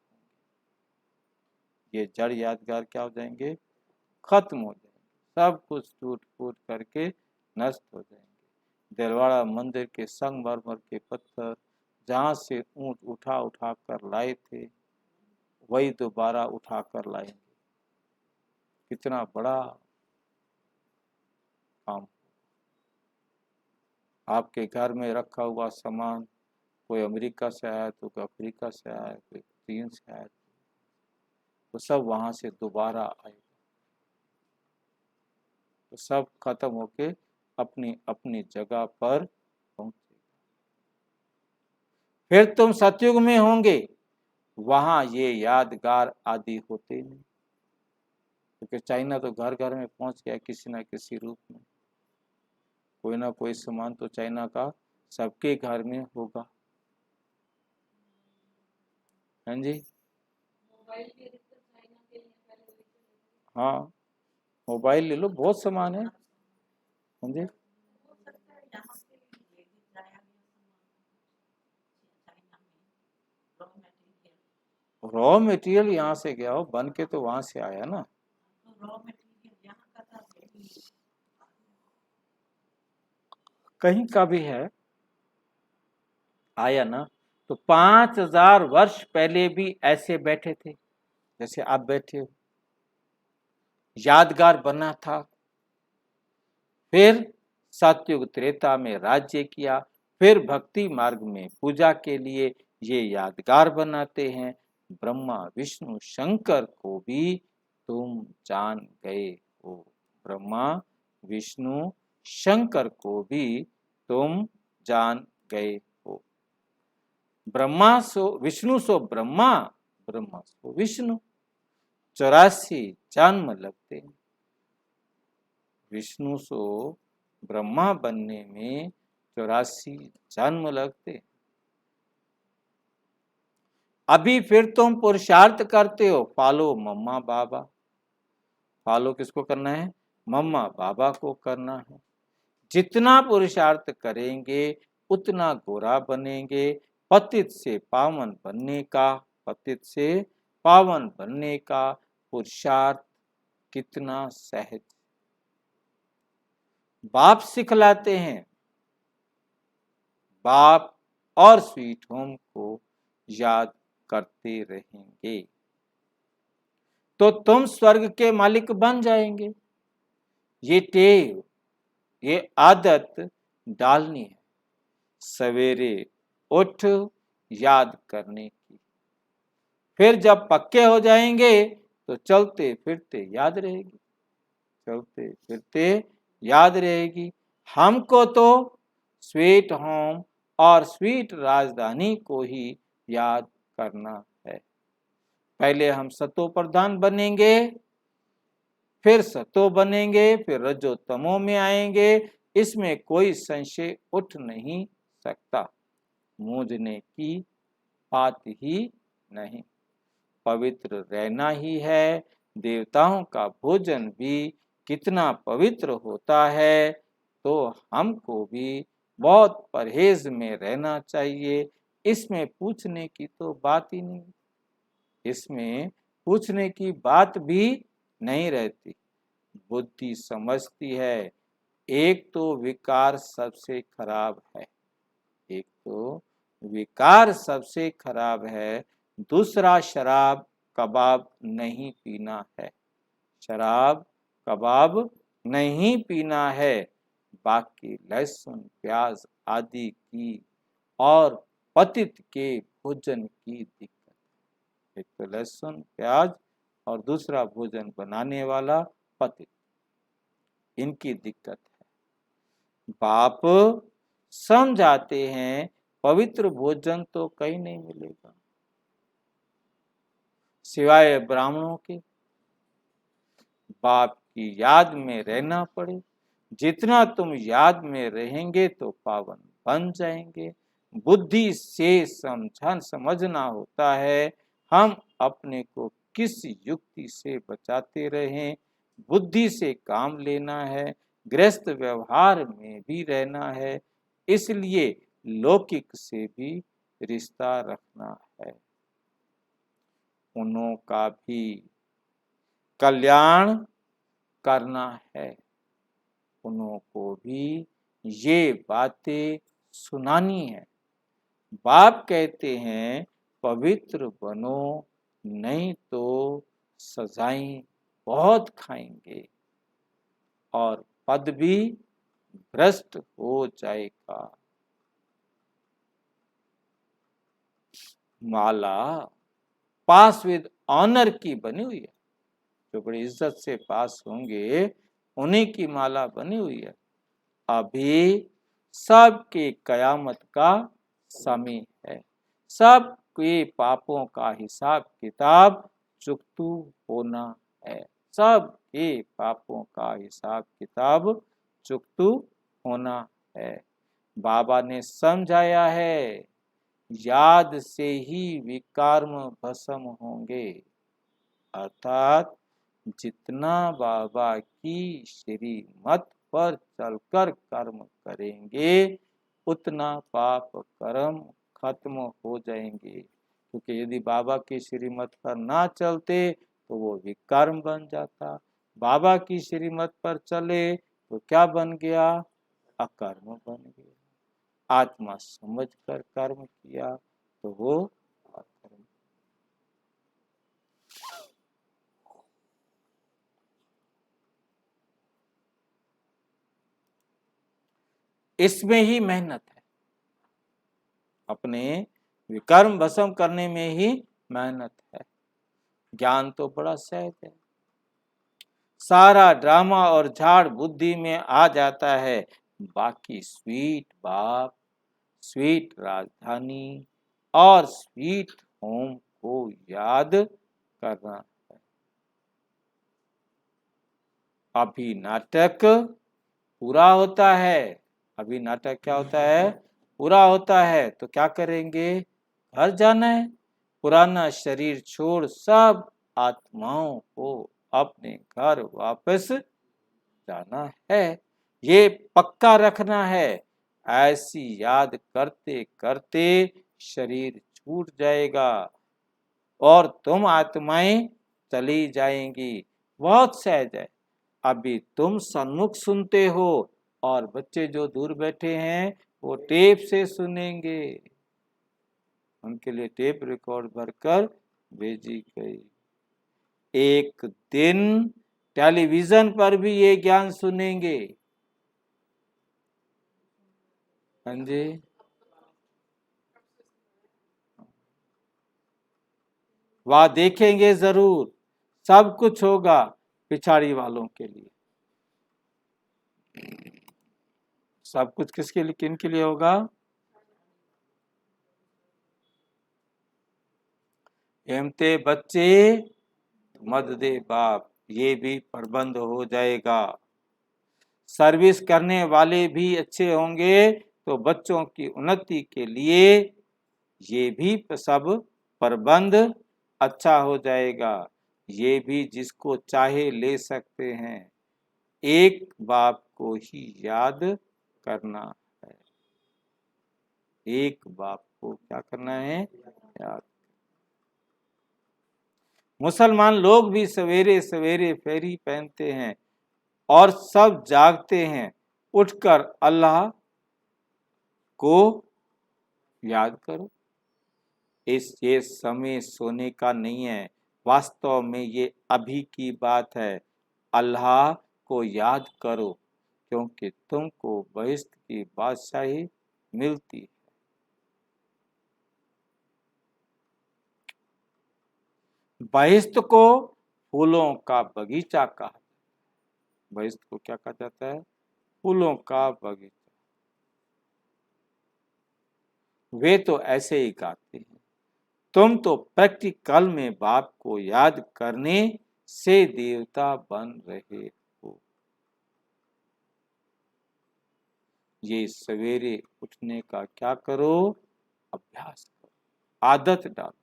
ये जड़ यादगार क्या हो जाएंगे, खत्म हो जाएंगे, सब कुछ टूट फूट करके नष्ट हो जाएंगे। दिलवाड़ा मंदिर के संगमरमर के पत्थर जहाँ से ऊंट उठा उठा कर लाए थे, वही दोबारा उठा कर लाएंगे। कितना बड़ा काम। आपके घर में रखा हुआ सामान, कोई अमेरिका से आया तो कोई अफ्रीका से आया, कोई चीन से आया, तो सब वहां से दोबारा आएगा, तो सब खत्म होके अपनी अपनी जगह पर पहुंचेगा। फिर तुम सतयुग में होंगे, वहां ये यादगार आदि होते नहीं, क्योंकि चाइना तो घर घर में पहुंच गया किसी ना किसी रूप में। कोई ना कोई सामान तो चाइना का सबके घर में होगा। हाँ जी, हाँ, मोबाइल ले लो, बहुत सामान है। हाँ जी, रॉ मटेरियल यहाँ से गया हो, बन के तो वहां से आया ना। कहीं का भी है, आया ना। तो 5000 वर्ष पहले भी ऐसे बैठे थे जैसे आप बैठे हो, यादगार बना था। फिर सतयुग त्रेता में राज्य किया, फिर भक्ति मार्ग में पूजा के लिए ये यादगार बनाते हैं। ब्रह्मा विष्णु शंकर को भी तुम जान गए हो। ब्रह्मा विष्णु शंकर को भी तुम जान गए हो। ब्रह्मा सो विष्णु सो ब्रह्मा, ब्रह्मा सो विष्णु। 84 जन्म लगते हैं। विष्णु सो ब्रह्मा बनने में 84 जन्म लगते। अभी फिर तुम पुरुषार्थ करते हो, पालो मम्मा बाबा। फॉलो किसको करना है? मम्मा बाबा को करना है। जितना पुरुषार्थ करेंगे उतना गोरा बनेंगे। पतित से पावन बनने का, पतित से पावन बनने का पुरुषार्थ कितना सहज। बाप सिखलाते हैं, बाप और स्वीट होम को याद करते रहेंगे तो तुम स्वर्ग के मालिक बन जाएंगे। ये टेव, ये आदत डालनी है, सवेरे उठ याद करने की। फिर जब पक्के हो जाएंगे तो चलते फिरते याद रहेगी, चलते फिरते याद रहेगी। हमको तो स्वीट होम और स्वीट राजधानी को ही याद करना है। पहले हम सतो प्रधान बनेंगे, फिर सतो बनेंगे, फिर रजो तमो में आएंगे। इसमें कोई संशय उठ नहीं सकता। मूझने की बात ही नहीं। पवित्र रहना ही है। देवताओं का भोजन भी कितना पवित्र होता है, तो हमको भी बहुत परहेज में रहना चाहिए। इसमें पूछने की तो बात ही नहीं, इसमें पूछने की बात भी नहीं रहती। बुद्धि समझती है। एक तो विकार सबसे खराब है, एक तो विकार सबसे खराब है। दूसरा शराब कबाब नहीं पीना है, शराब कबाब नहीं पीना है। बाकी लहसुन प्याज आदि की और पतित के भोजन की दिक्कत। एक तो लहसुन प्याज और दूसरा भोजन बनाने वाला पतित, इनकी दिक्कत है। बाप समझाते हैं पवित्र भोजन तो कहीं नहीं मिलेगा सिवाय ब्राह्मणों के। बाप की याद में रहना पड़े। जितना तुम याद में रहेंगे तो पावन बन जाएंगे। बुद्धि से समझना होता है हम अपने को किस युक्ति से बचाते रहें। बुद्धि से काम लेना है, गृहस्थ व्यवहार में भी रहना है, इसलिए लौकिक से भी रिश्ता रखना है। उन्हों का भी कल्याण करना है, उन्हों को भी ये बातें सुनानी है। बाप कहते हैं पवित्र बनो, नहीं तो सजाएं बहुत खाएंगे और पद भी भ्रष्ट हो जाएगा। माला पास विद ऑनर की बनी हुई है, जो बड़ी इज्जत से पास होंगे उन्हीं की माला बनी हुई है। अभी सबके कयामत का समय है, सबके पापों का हिसाब किताब चुकतू होना है। सब के पापों का हिसाब किताब चुकतू होना है। बाबा ने समझाया है, याद से ही विकर्म भस्म होंगे। अर्थात जितना बाबा की श्रीमत पर चलकर कर्म करेंगे, उतना पाप कर्म खत्म हो जाएंगे। क्योंकि यदि बाबा की श्रीमत पर ना चलते तो वो विकर्म बन जाता। बाबा की श्रीमत पर चले तो क्या बन गया? अकर्म बन गया। आत्मा समझकर कर्म किया तो वो अकर्म। इसमें ही मेहनत है, अपने विकर्म भस्म करने में ही मेहनत है। ज्ञान तो बड़ा सहज है, सारा ड्रामा और झाड़ बुद्धि में आ जाता है। बाकी स्वीट बाप, स्वीट राजधानी और स्वीट होम को याद करना है। अभी नाटक पूरा होता है, अभी नाटक क्या होता है? पूरा होता है। तो क्या करेंगे? घर जाना है। पुराना शरीर छोड़ सब आत्माओं को अपने घर वापस जाना है। ये पक्का रखना है। ऐसी याद करते करते शरीर छूट जाएगा और तुम आत्माएं चली जाएंगी। बहुत सहज है। अभी तुम सन्मुख सुनते हो और बच्चे जो दूर बैठे हैं वो टेप से सुनेंगे। उनके लिए टेप रिकॉर्ड भरकर भेजी गई। एक दिन टेलीविजन पर भी ये ज्ञान सुनेंगे। हाँ जी, वह देखेंगे जरूर। सब कुछ होगा पिछाड़ी वालों के लिए। सब कुछ किसके लिए, किन के लिए होगा? हेमते बच्चे मत दे बाप, ये भी प्रबंध हो जाएगा। सर्विस करने वाले भी अच्छे होंगे तो बच्चों की उन्नति के लिए ये भी सब प्रबंध अच्छा हो जाएगा। ये भी जिसको चाहे ले सकते हैं। एक बाप को ही याद करना है। एक बाप को क्या करना है? याद। मुसलमान लोग भी सवेरे सवेरे फेरी पहनते हैं और सब जागते हैं। उठकर अल्लाह को याद करो। ये समय सोने का नहीं है, वास्तव में ये अभी की बात है। अल्लाह को याद करो क्योंकि तुमको बहिश्त की बादशाही मिलती है। बहिश्त को फूलों का बगीचा कहा। बहिश्त को क्या कहा जाता है? फूलों का बगीचा। वे तो ऐसे ही गाते हैं। तुम तो प्रैक्टिकल में बाप को याद करने से देवता बन रहे हो। ये सवेरे उठने का क्या करो? अभ्यास करो, आदत डालो।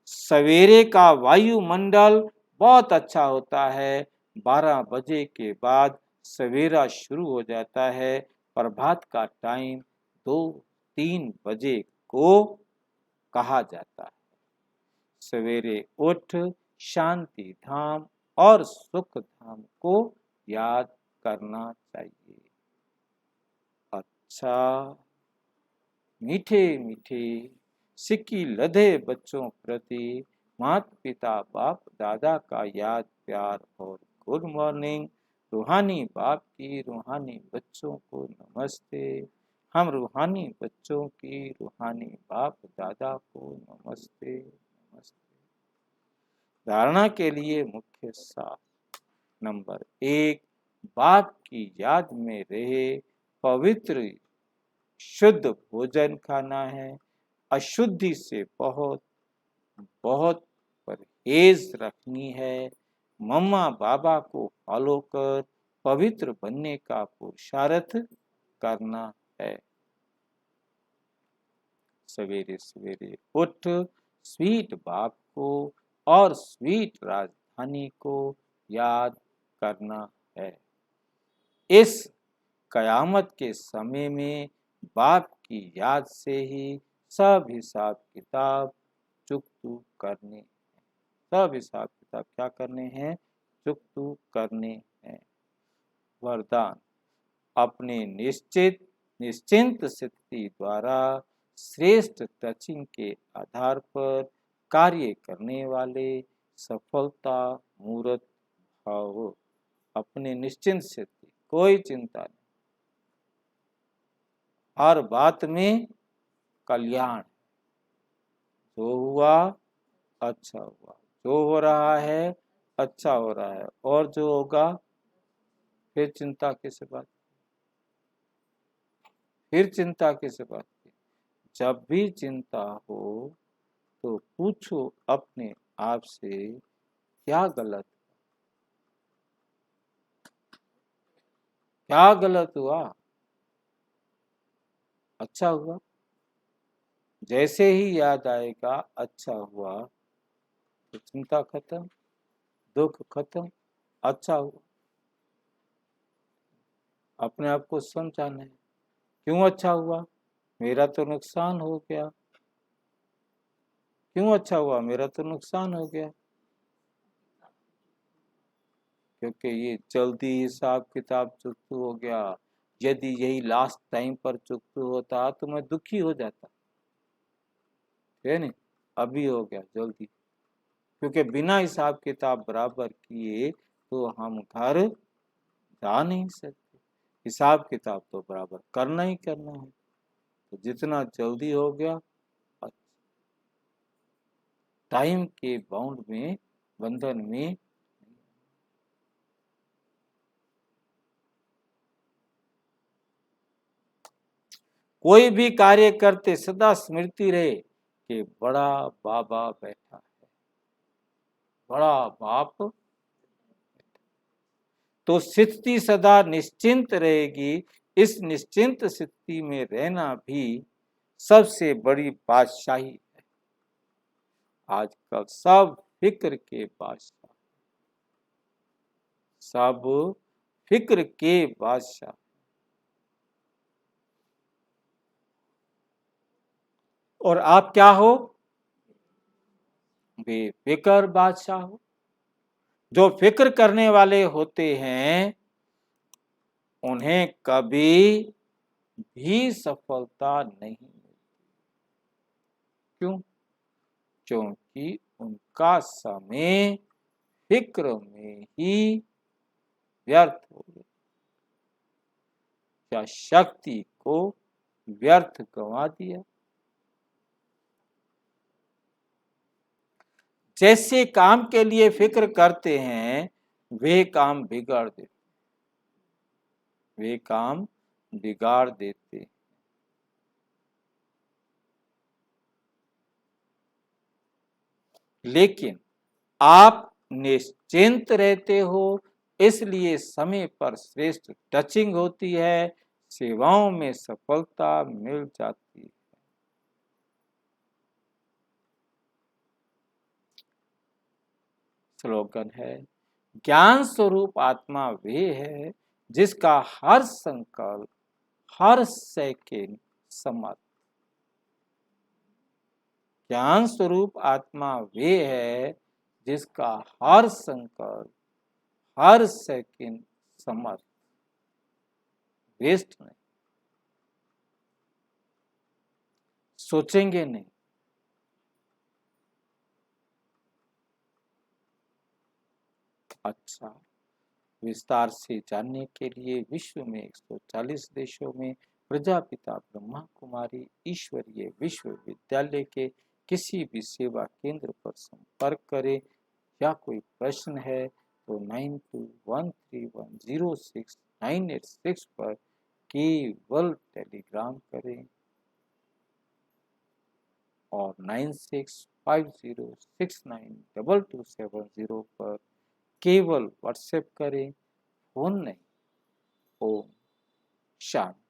सवेरे का वायुमंडल बहुत अच्छा होता है। 12 बजे के बाद सवेरा शुरू हो जाता है। प्रभात का टाइम 2-3 बजे को कहा जाता है। सवेरे उठ शांति धाम और सुख धाम को याद करना चाहिए। अच्छा, मीठे मीठे सिक्की लदे बच्चों प्रति माता पिता बाप दादा का याद प्यार और गुड मॉर्निंग। रूहानी बाप की रूहानी बच्चों को नमस्ते। हम रूहानी बच्चों की रूहानी बाप दादा को नमस्ते नमस्ते। धारणा के लिए मुख्य सार। नंबर 1, बाप की याद में रहे पवित्र शुद्ध भोजन खाना है। अशुद्धि से बहुत बहुत परहेज रखनी है। मम्मा बाबा को फॉलो कर पवित्र बनने का पुरुषार्थ करना है। सवेरे सवेरे उठ स्वीट बाप को और स्वीट राजधानी को याद करना है। इस कयामत के समय में बाप की याद से ही सब हिसाब किताब चुकतू करने, सब हिसाब किताब क्या करने हैं? चुकतू करने हैं। वरदान, अपने निश्चिंत स्थिति द्वारा श्रेष्ठ टचिंग के आधार पर कार्य करने वाले सफलता मूर्त भाव। अपने निश्चिंत स्थिति, कोई चिंता नहीं, हर बात में कल्याण, जो हुआ अच्छा हुआ, जो हो रहा है अच्छा हो रहा है, और जो होगा फिर चिंता किस बात, फिर चिंता किस बात की? जब भी चिंता हो तो पूछो अपने आप से, क्या गलत, क्या गलत हुआ, अच्छा हुआ? जैसे ही याद आएगा अच्छा हुआ तो चिंता खत्म, दुख खत्म, अच्छा हुआ। अपने आप को समझाना है, क्यों अच्छा हुआ? मेरा तो नुकसान हो गया। क्यों अच्छा हुआ? मेरा तो नुकसान हो गया, क्योंकि ये जल्दी हिसाब किताब चुकतू हो गया। यदि यही लास्ट टाइम पर चुकतू होता तो मैं दुखी हो जाता, है नहीं? अभी हो गया जल्दी, क्योंकि बिना हिसाब किताब बराबर किए तो हम घर जा नहीं सकते। हिसाब किताब तो बराबर करना ही करना है, तो जितना जल्दी हो गया, टाइम के बाउंड में, बंधन में। कोई भी कार्य करते सदा स्मृति रहे कि बड़ा बाबा बैठा है, बड़ा बाप, तो स्थिति सदा निश्चिंत रहेगी। इस निश्चिंत स्थिति में रहना भी सबसे बड़ी बादशाही है। आजकल सब फिक्र के बादशाह, सब फिक्र के बादशाह। और आप क्या हो? बेफिक्र बादशाह हो। जो फिक्र करने वाले होते हैं उन्हें कभी भी सफलता नहीं मिलती। क्यों? क्योंकि उनका समय फिक्र में ही व्यर्थ हो गया, या शक्ति को व्यर्थ गंवा दिया। जैसे काम के लिए फिक्र करते हैं वे काम बिगाड़ देते, वे काम बिगाड़ देते। लेकिन आप निश्चिंत रहते हो, इसलिए समय पर श्रेष्ठ टचिंग होती है, सेवाओं में सफलता मिल जाती है। स्लोगन है, ज्ञान स्वरूप आत्मा वे है जिसका हर संकल्प, हर सेकेंड समर्थ। ज्ञान स्वरूप आत्मा वे है जिसका हर संकल्प, हर सेकंड समर्थ, वेस्ट नहीं, सोचेंगे नहीं। अच्छा, विस्तार से जानने के लिए विश्व में 140 देशों में प्रजापिता ब्रह्मा कुमारी ईश्वरीय विश्वविद्यालय के किसी भी सेवा केंद्र पर संपर्क करें, या कोई प्रश्न है तो 9213106986 पर केवल टेलीग्राम करें, और 9650692270 पर केवल व्हाट्सएप करें, फोन नहीं। ओम शांति।